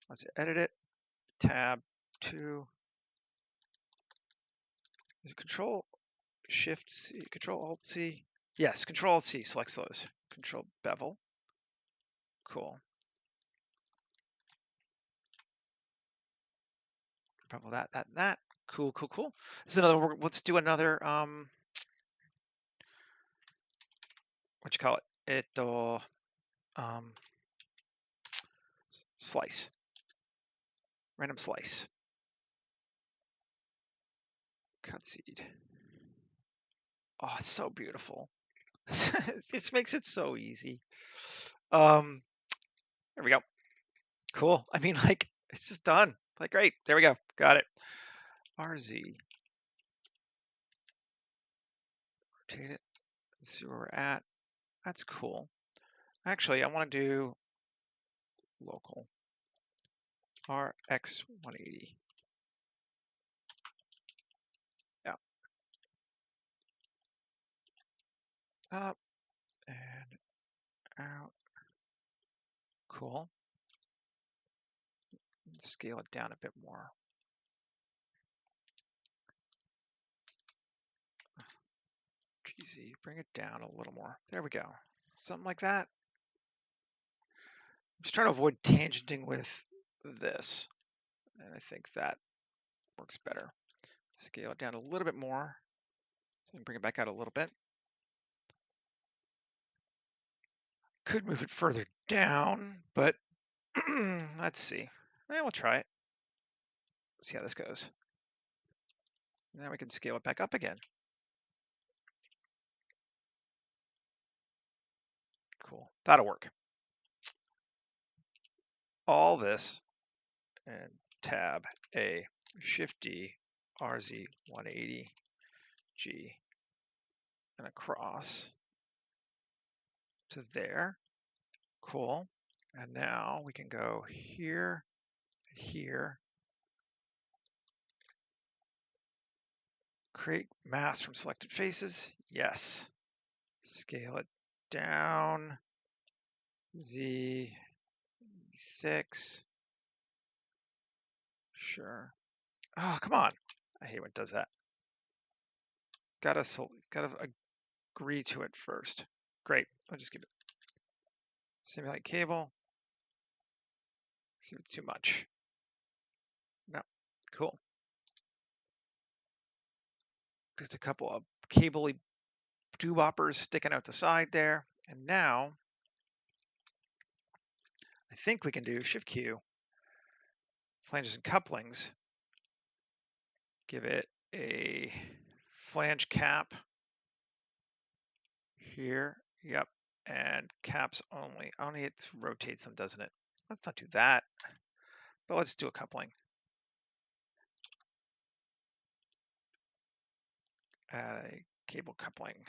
let's edit it. Tab 2. Control Shift C, Control Alt C. Yes, Control Alt C selects those. Control bevel. Cool. Bevel that, that, and that. Cool, cool, cool. This is another. Let's do another. What you call it? Slice. Random slice. Cut seed. Oh, it's so beautiful. This makes it so easy. There we go. Cool. I mean, like, it's just done. Like, great. There we go. Got it. RZ. Rotate it. Let's see where we're at. That's cool. Actually, I want to do local. RX 180. Yeah. Up and out. Cool. Scale it down a bit more. GZ, bring it down a little more. There we go. Something like that. I'm just trying to avoid tangenting with this. And I think that works better. Scale it down a little bit more. So I can bring it back out a little bit. Could move it further down, but let's see. We'll try it. See how this goes. Now we can scale it back up again. Cool. That'll work. All this and tab A, Shift D, RZ 180 G, and across to there. Cool. And now we can go here, here. Create mask from selected faces. Yes. Scale it down. Z6. Sure. Oh, come on. I hate when it does that. Gotta agree to it first. Great. I'll just give it simulate cable. See if it's too much. No. Cool. Just a couple of cable-y boppers sticking out the side there. And now I think we can do Shift Q, flanges and couplings. Give it a flange cap here. Yep. And caps only. Only it rotates them, doesn't it? Let's not do that. But let's do a coupling. Add a cable coupling.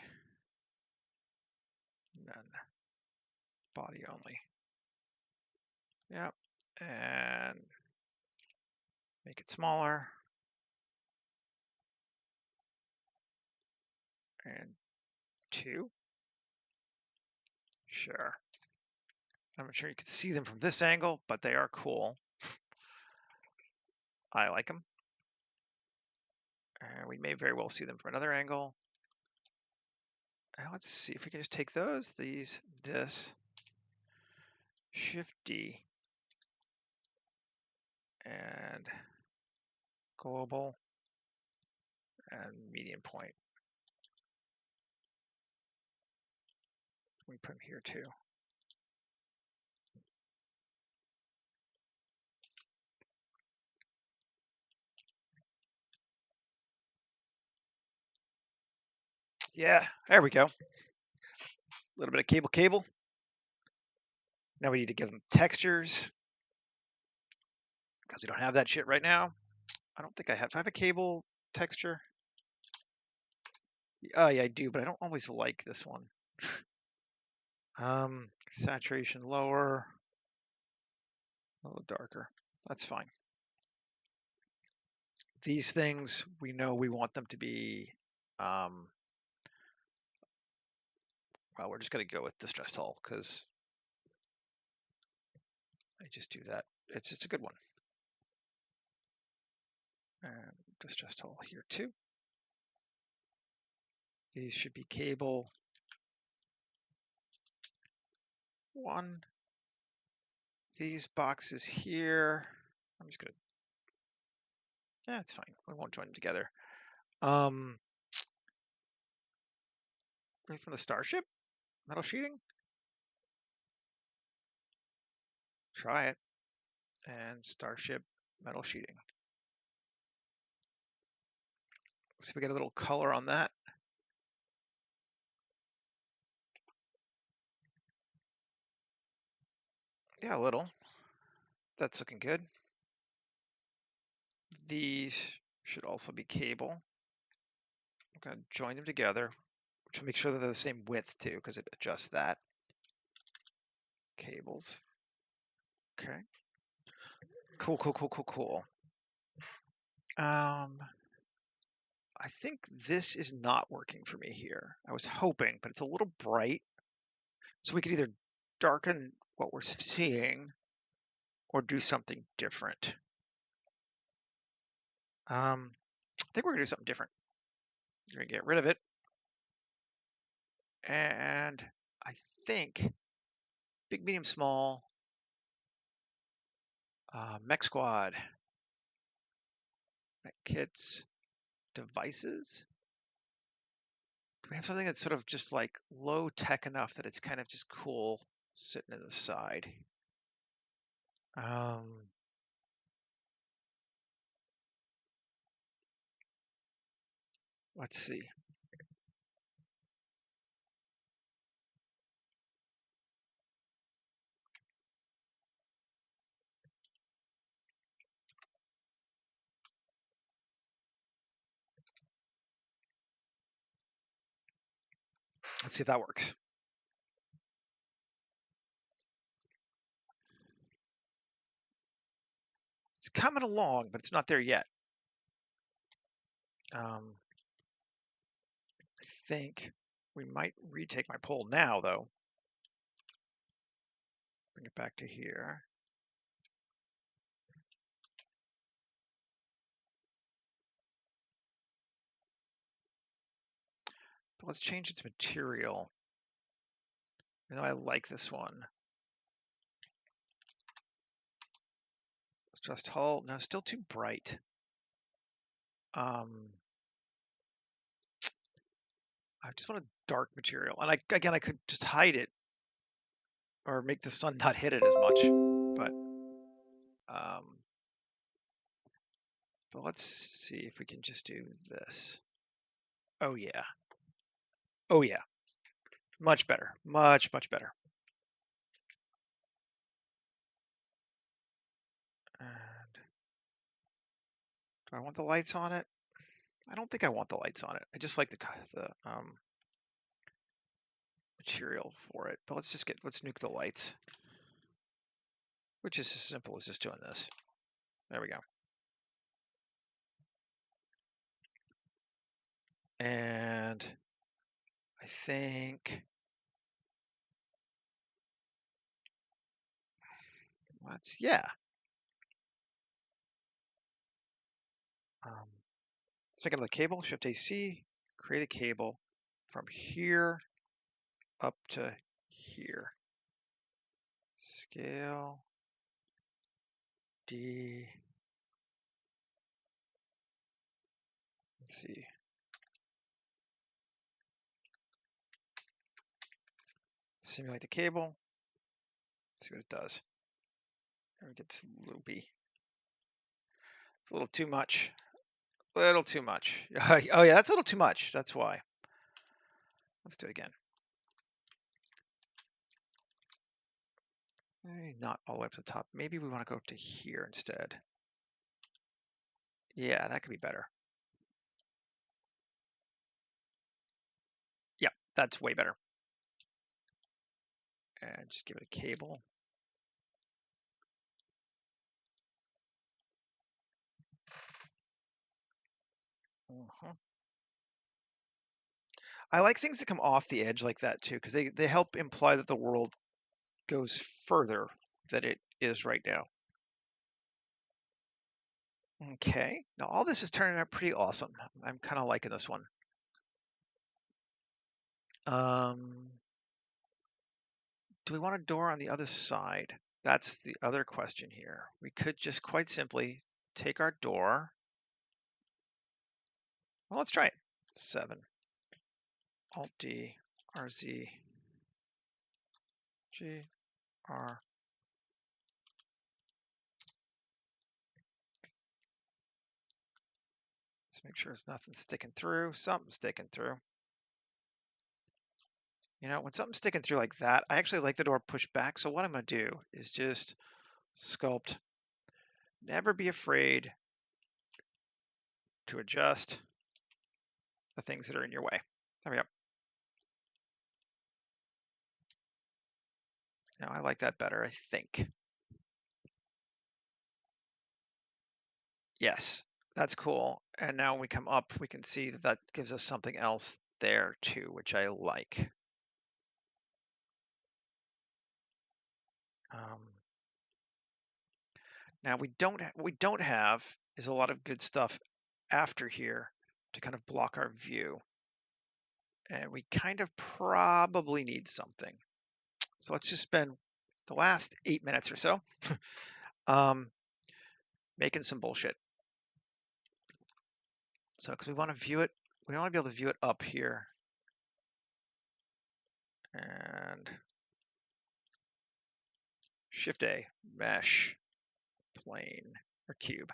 None. Body only. Yep. And make it smaller. And 2. Sure. I'm not sure you can see them from this angle, but they are cool. I like them. And we may very well see them from another angle. And let's see if we can just take those, these, this, Shift D, and global, and median point. We put them here too. Yeah, there we go. A little bit of cable. Now we need to give them textures because we don't have that shit right now. I don't think I have. Do I have a cable texture? Oh yeah, I do, but I don't always like this one. Saturation lower, a little darker. That's fine. These things, we know we want them to be, well, we're just going to go with distressed hull because I just do that. It's a good one. And distressed hull here too. These should be cable 1. These boxes here, I'm just gonna, yeah, it's fine. We won't join them together. Right from the Starship, metal sheeting. Try it. And Starship metal sheeting. See if we get a little color on that. Yeah, a little. That's looking good. These should also be cable. I'm going to join them together to make sure that they're the same width too, because it adjusts that. Cables. Okay. Cool. I think this is not working for me here. I was hoping, but it's a little bright. So we could either darken what we're seeing or do something different. I think we're gonna do something different. We're gonna get rid of it. And I think big, medium, small, mech squad, mech kits, devices. Do we have something that's sort of just like low tech enough that it's kind of just cool sitting to the side? Let's see. Let's see if that works. It's coming along, but it's not there yet. I think we might retake my poll now, though. Bring it back to here. But let's change its material. You know, I like this one. It's just hull. No, still too bright. I just want a dark material. And again, I could just hide it or make the sun not hit it as much. But let's see if we can just do this. Oh yeah. Oh yeah. Much better. Much better. And do I want the lights on it? I don't think I want the lights on it. I just like the material for it. But let's nuke the lights, which is as simple as just doing this. There we go. And I think yeah. Let's make another cable, Shift AC, create a cable from here up to here. Scale D. Let's see. Simulate the cable. See what it does. It gets loopy. It's a little too much. A little too much. Oh yeah, that's a little too much. That's why. Let's do it again. Not all the way up to the top. Maybe we want to go up to here instead. Yeah, that could be better. Yep, that's way better. And just give it a cable. I like things that come off the edge like that too, because they help imply that the world goes further than it is right now. Okay, now all this is turning out pretty awesome. I'm kind of liking this one. Do we want a door on the other side? That's the other question here. We could just quite simply take our door. Well, let's try it. 7, Alt D, RZ, G, R. Let's make sure there's nothing sticking through. Something's sticking through. You know, when something's sticking through like that, I actually like the door pushed back. So what I'm going to do is just sculpt. Never be afraid to adjust the things that are in your way. There we go. Now I like that better, I think. Yes, that's cool. And now when we come up, we can see that that gives us something else there too, which I like. Now what we don't have is a lot of good stuff after here to kind of block our view. And we kind of probably need something. So let's just spend the last 8 minutes or so making some bullshit. So because we want to view it, we want to be able to view it up here. And Shift A, mesh, plane, or cube,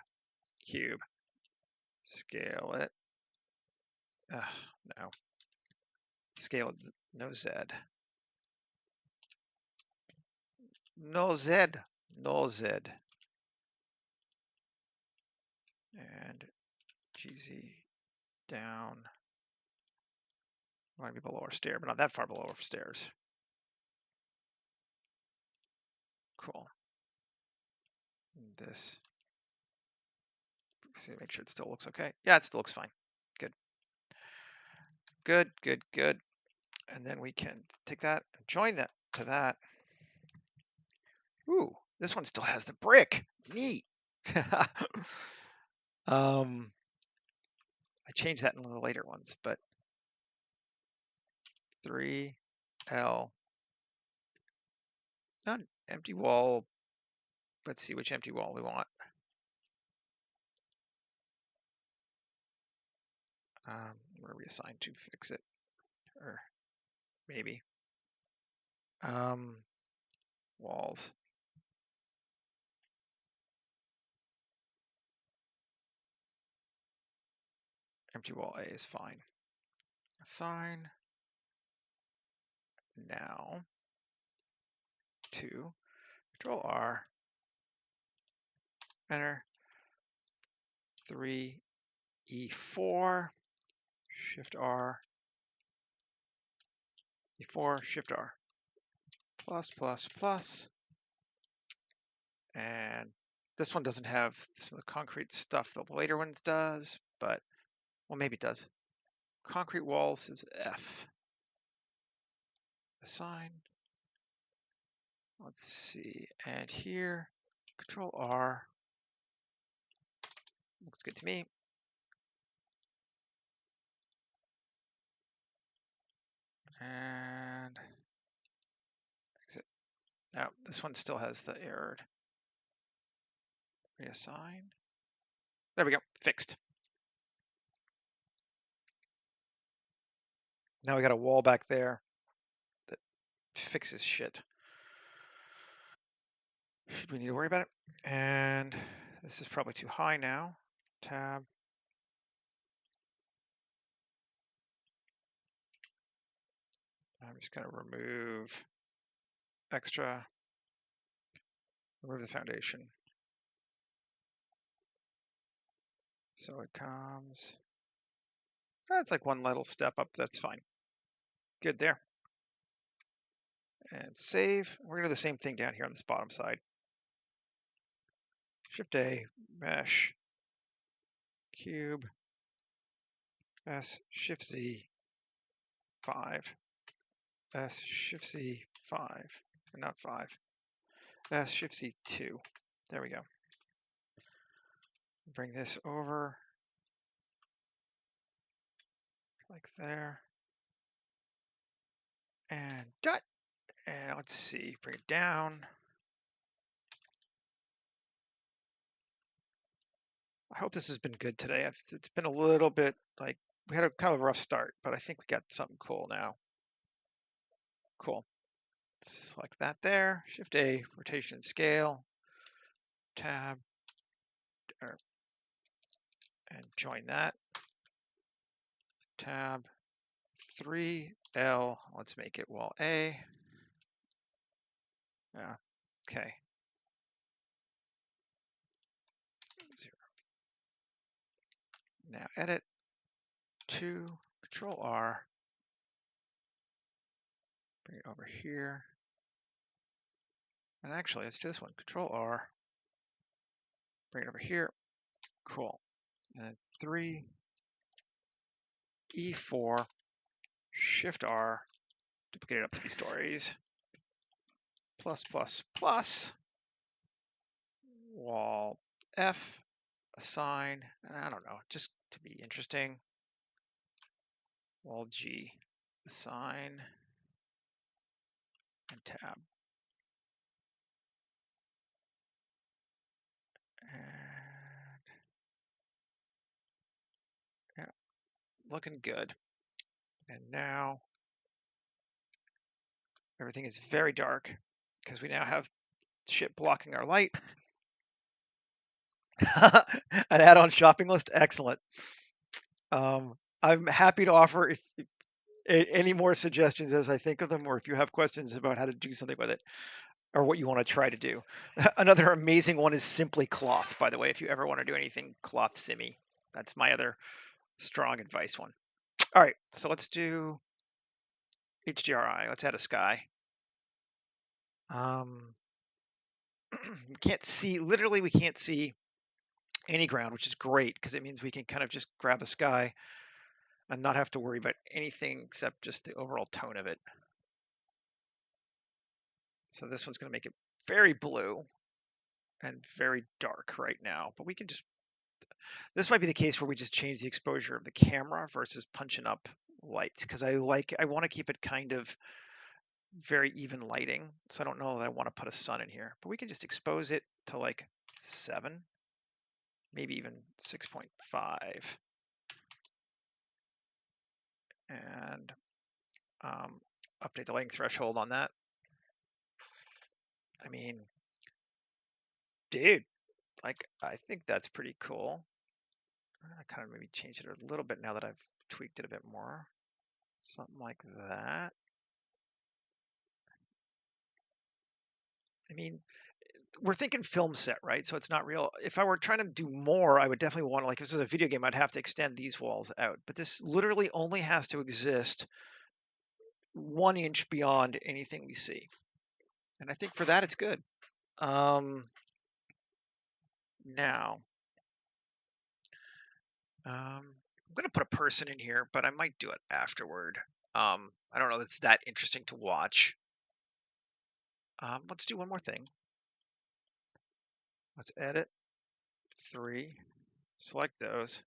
scale it. No, scale it, no Z. No Z, no Z. And GZ down. Might be below our stair, but not that far below our stairs. Cool. This. See, make sure it still looks okay. Yeah, it still looks fine. Good. Good, good, good. And then we can take that and join that to that. Ooh, this one still has the brick. Neat. I changed that in one of the later ones, but 3L. Not empty wall. Let's see which empty wall we want. Where are we assigned to fix it? Or maybe. Walls. Empty wall A is fine. Assign now to Control R, enter 3E4, Shift R, E4, Shift R, plus, plus, plus. And this one doesn't have some of the concrete stuff the later ones does, but, well, maybe it does. Concrete walls is F. Assign. Let's see, and here, Control R. Looks good to me. And exit. Now, this one still has the error. Reassign. There we go, fixed. Now we got a wall back there that fixes shit. Should we need to worry about it? And this is probably too high now. Tab. I'm just going to remove extra, remove the foundation. So it comes, that's like one little step up. That's fine. Good there. And save. We're going to do the same thing down here on this bottom side. Shift A, mesh, cube, S, Shift Z, 5, S, Shift Z, 5, not 5, S, Shift Z, 2. There we go. Bring this over like there. And dot. And let's see, bring it down. I hope this has been good today. It's been a little bit like, we had a kind of a rough start, but I think we got something cool now. Cool. Select that there, Shift A, rotation and scale, tab, and join that. Tab, 3L, let's make it wall A. Yeah, okay. 0. Now edit, 2, Control R, bring it over here. And actually, let's do this one, Control R, bring it over here. Cool. And 3, E4, Shift R, duplicate it up 3 stories, plus, plus, plus, wall F, assign, and I don't know, just to be interesting, wall G, assign, and tab. And yeah, looking good. And now everything is very dark because we now have shit blocking our light. An add-on shopping list, excellent. I'm happy to offer if any more suggestions as I think of them, or if you have questions about how to do something with it, or what you want to try to do. Another amazing one is simply cloth, by the way, if you ever want to do anything cloth simmy. That's my other strong advice one. All right, so let's do HDRI. Let's add a sky. We can't see, literally we can't see any ground, which is great because it means we can kind of just grab a sky and not have to worry about anything except just the overall tone of it. So this one's going to make it very blue and very dark right now, but we can just, this might be the case where we just change the exposure of the camera versus punching up lights, because I want to keep it kind of very even lighting. So I don't know that I want to put a sun in here, but we can just expose it to like 7, maybe even 6.5. And update the lighting threshold on that. I mean, dude, like, I think that's pretty cool. I kind of maybe change it a little bit now that I've tweaked it a bit more. Something like that. I mean, we're thinking film set, right? So it's not real. If I were trying to do more, I would definitely want to, like, if this is a video game, I'd have to extend these walls out. But this literally only has to exist 1 inch beyond anything we see. And I think for that, it's good. Now, I'm going to put a person in here, but I might do it afterward. I don't know that's that interesting to watch. Let's do one more thing. Let's edit 3, select those.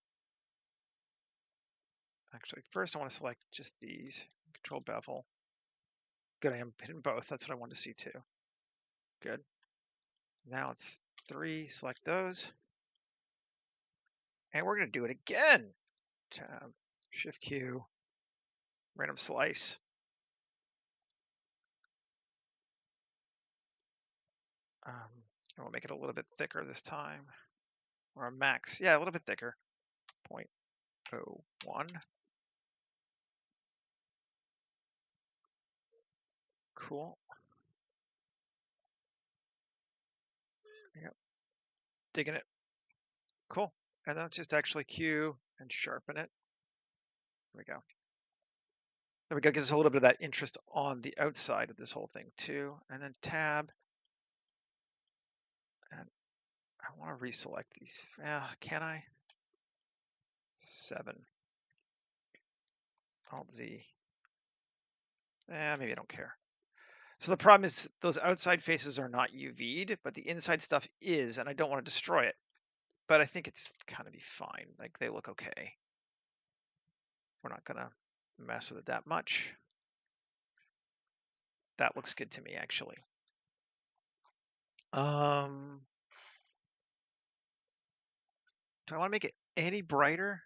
Actually, first I want to select just these, control bevel. Good, I am hitting both. That's what I wanted to see too. Good. Now it's 3, select those. And we're going to do it again. Tab, Shift Q, random slice. And we'll make it a little bit thicker this time, or a max. Yeah, a little bit thicker. 0.01. Cool. Yep, digging it. Cool. And then let's just actually cue and sharpen it. There we go. There we go. Gives us a little bit of that interest on the outside of this whole thing too. And then tab. And I want to reselect these. Can I? 7. Alt Z. Maybe I don't care. So the problem is those outside faces are not UV'd, but the inside stuff is, and I don't want to destroy it. But I think it's kind of be fine. Like they look okay. We're not gonna mess with it that much. That looks good to me, actually. Do I want to make it any brighter?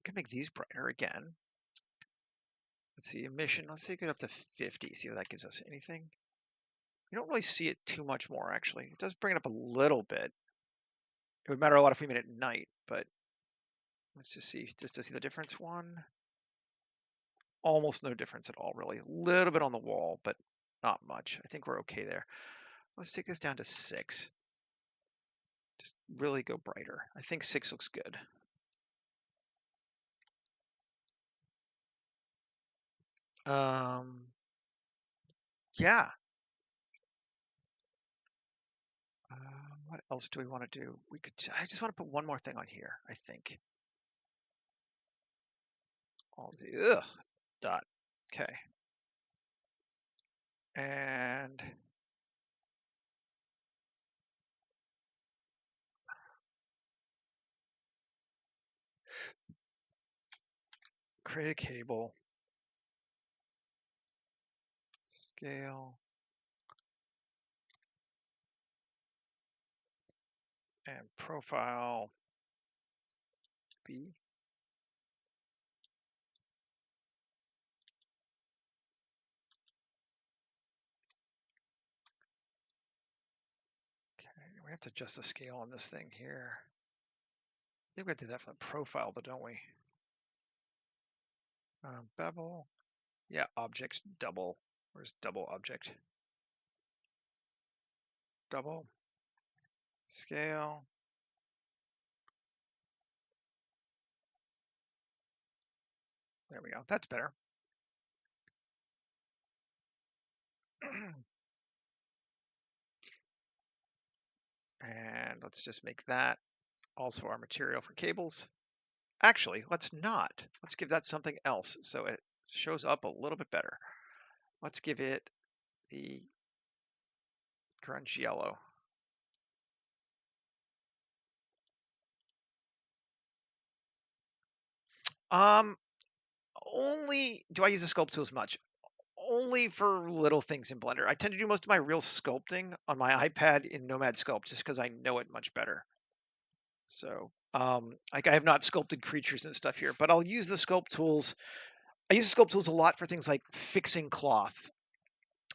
Can make these brighter again. Let's see, emission. Let's take it up to 50. See what that gives us. Anything? You don't really see it too much more, actually. It does bring it up a little bit. It would matter a lot if we made it night, but let's just see. Just to see the difference. One. Almost no difference at all, really. A little bit on the wall, but not much. I think we're okay there. Let's take this down to 6. Just really go brighter. I think 6 looks good. Yeah. What else do we want to do? I just want to put one more thing on here, I think. Alt Z, dot. Okay. And create a cable. Scale. And profile B. Okay, we have to adjust the scale on this thing here. I think we have to do that for the profile, though, don't we? Bevel. Yeah, object double. Where's double object? Double. Scale. There we go. That's better. And let's just make that also our material for cables. Actually, let's not. Let's give that something else so it shows up a little bit better. Let's give it the grunge yellow. Only do I use the sculpt tools much? Only for little things in Blender. I tend to do most of my real sculpting on my iPad in Nomad Sculpt just because I know it much better. So, like I have not sculpted creatures and stuff here, but I'll use the sculpt tools. I use the sculpt tools a lot for things like fixing cloth,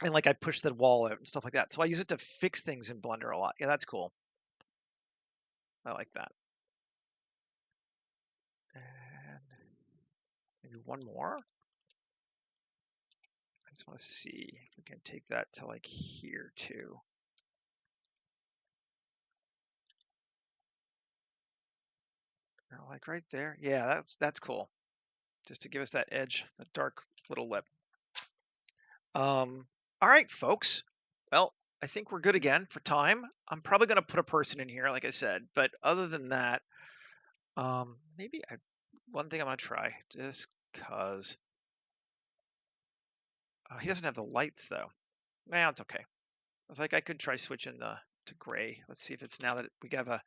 and like I push the wall out and stuff like that. So I use it to fix things in Blender a lot. Yeah, that's cool. I like that. And maybe one more. I just want to see if we can take that to like here too. Like right there. Yeah, that's cool. Just to give us that edge, the dark little lip. All right, folks. Well, I think we're good again for time. I'm probably going to put a person in here, like I said, but other than that, maybe one thing I'm going to try just because he doesn't have the lights though. Well, it's okay. I was like, I could try switching to gray. Let's see if it's now that we have a.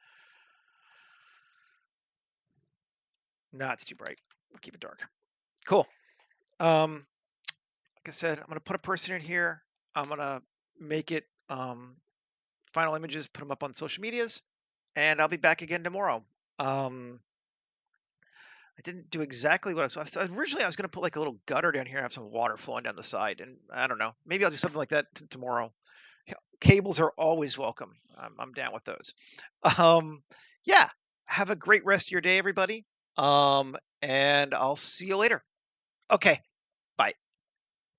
No, it's too bright. We'll keep it dark. Cool. Like I said, I'm going to put a person in here. I'm going to make it final images, put them up on social medias, and I'll be back again tomorrow. Um, I didn't do exactly what originally I was going to put like a little gutter down here and have some water flowing down the side, and I don't know. Maybe I'll do something like that tomorrow. Cables are always welcome. I'm down with those. Um, yeah. Have a great rest of your day, everybody. And I'll see you later. Okay.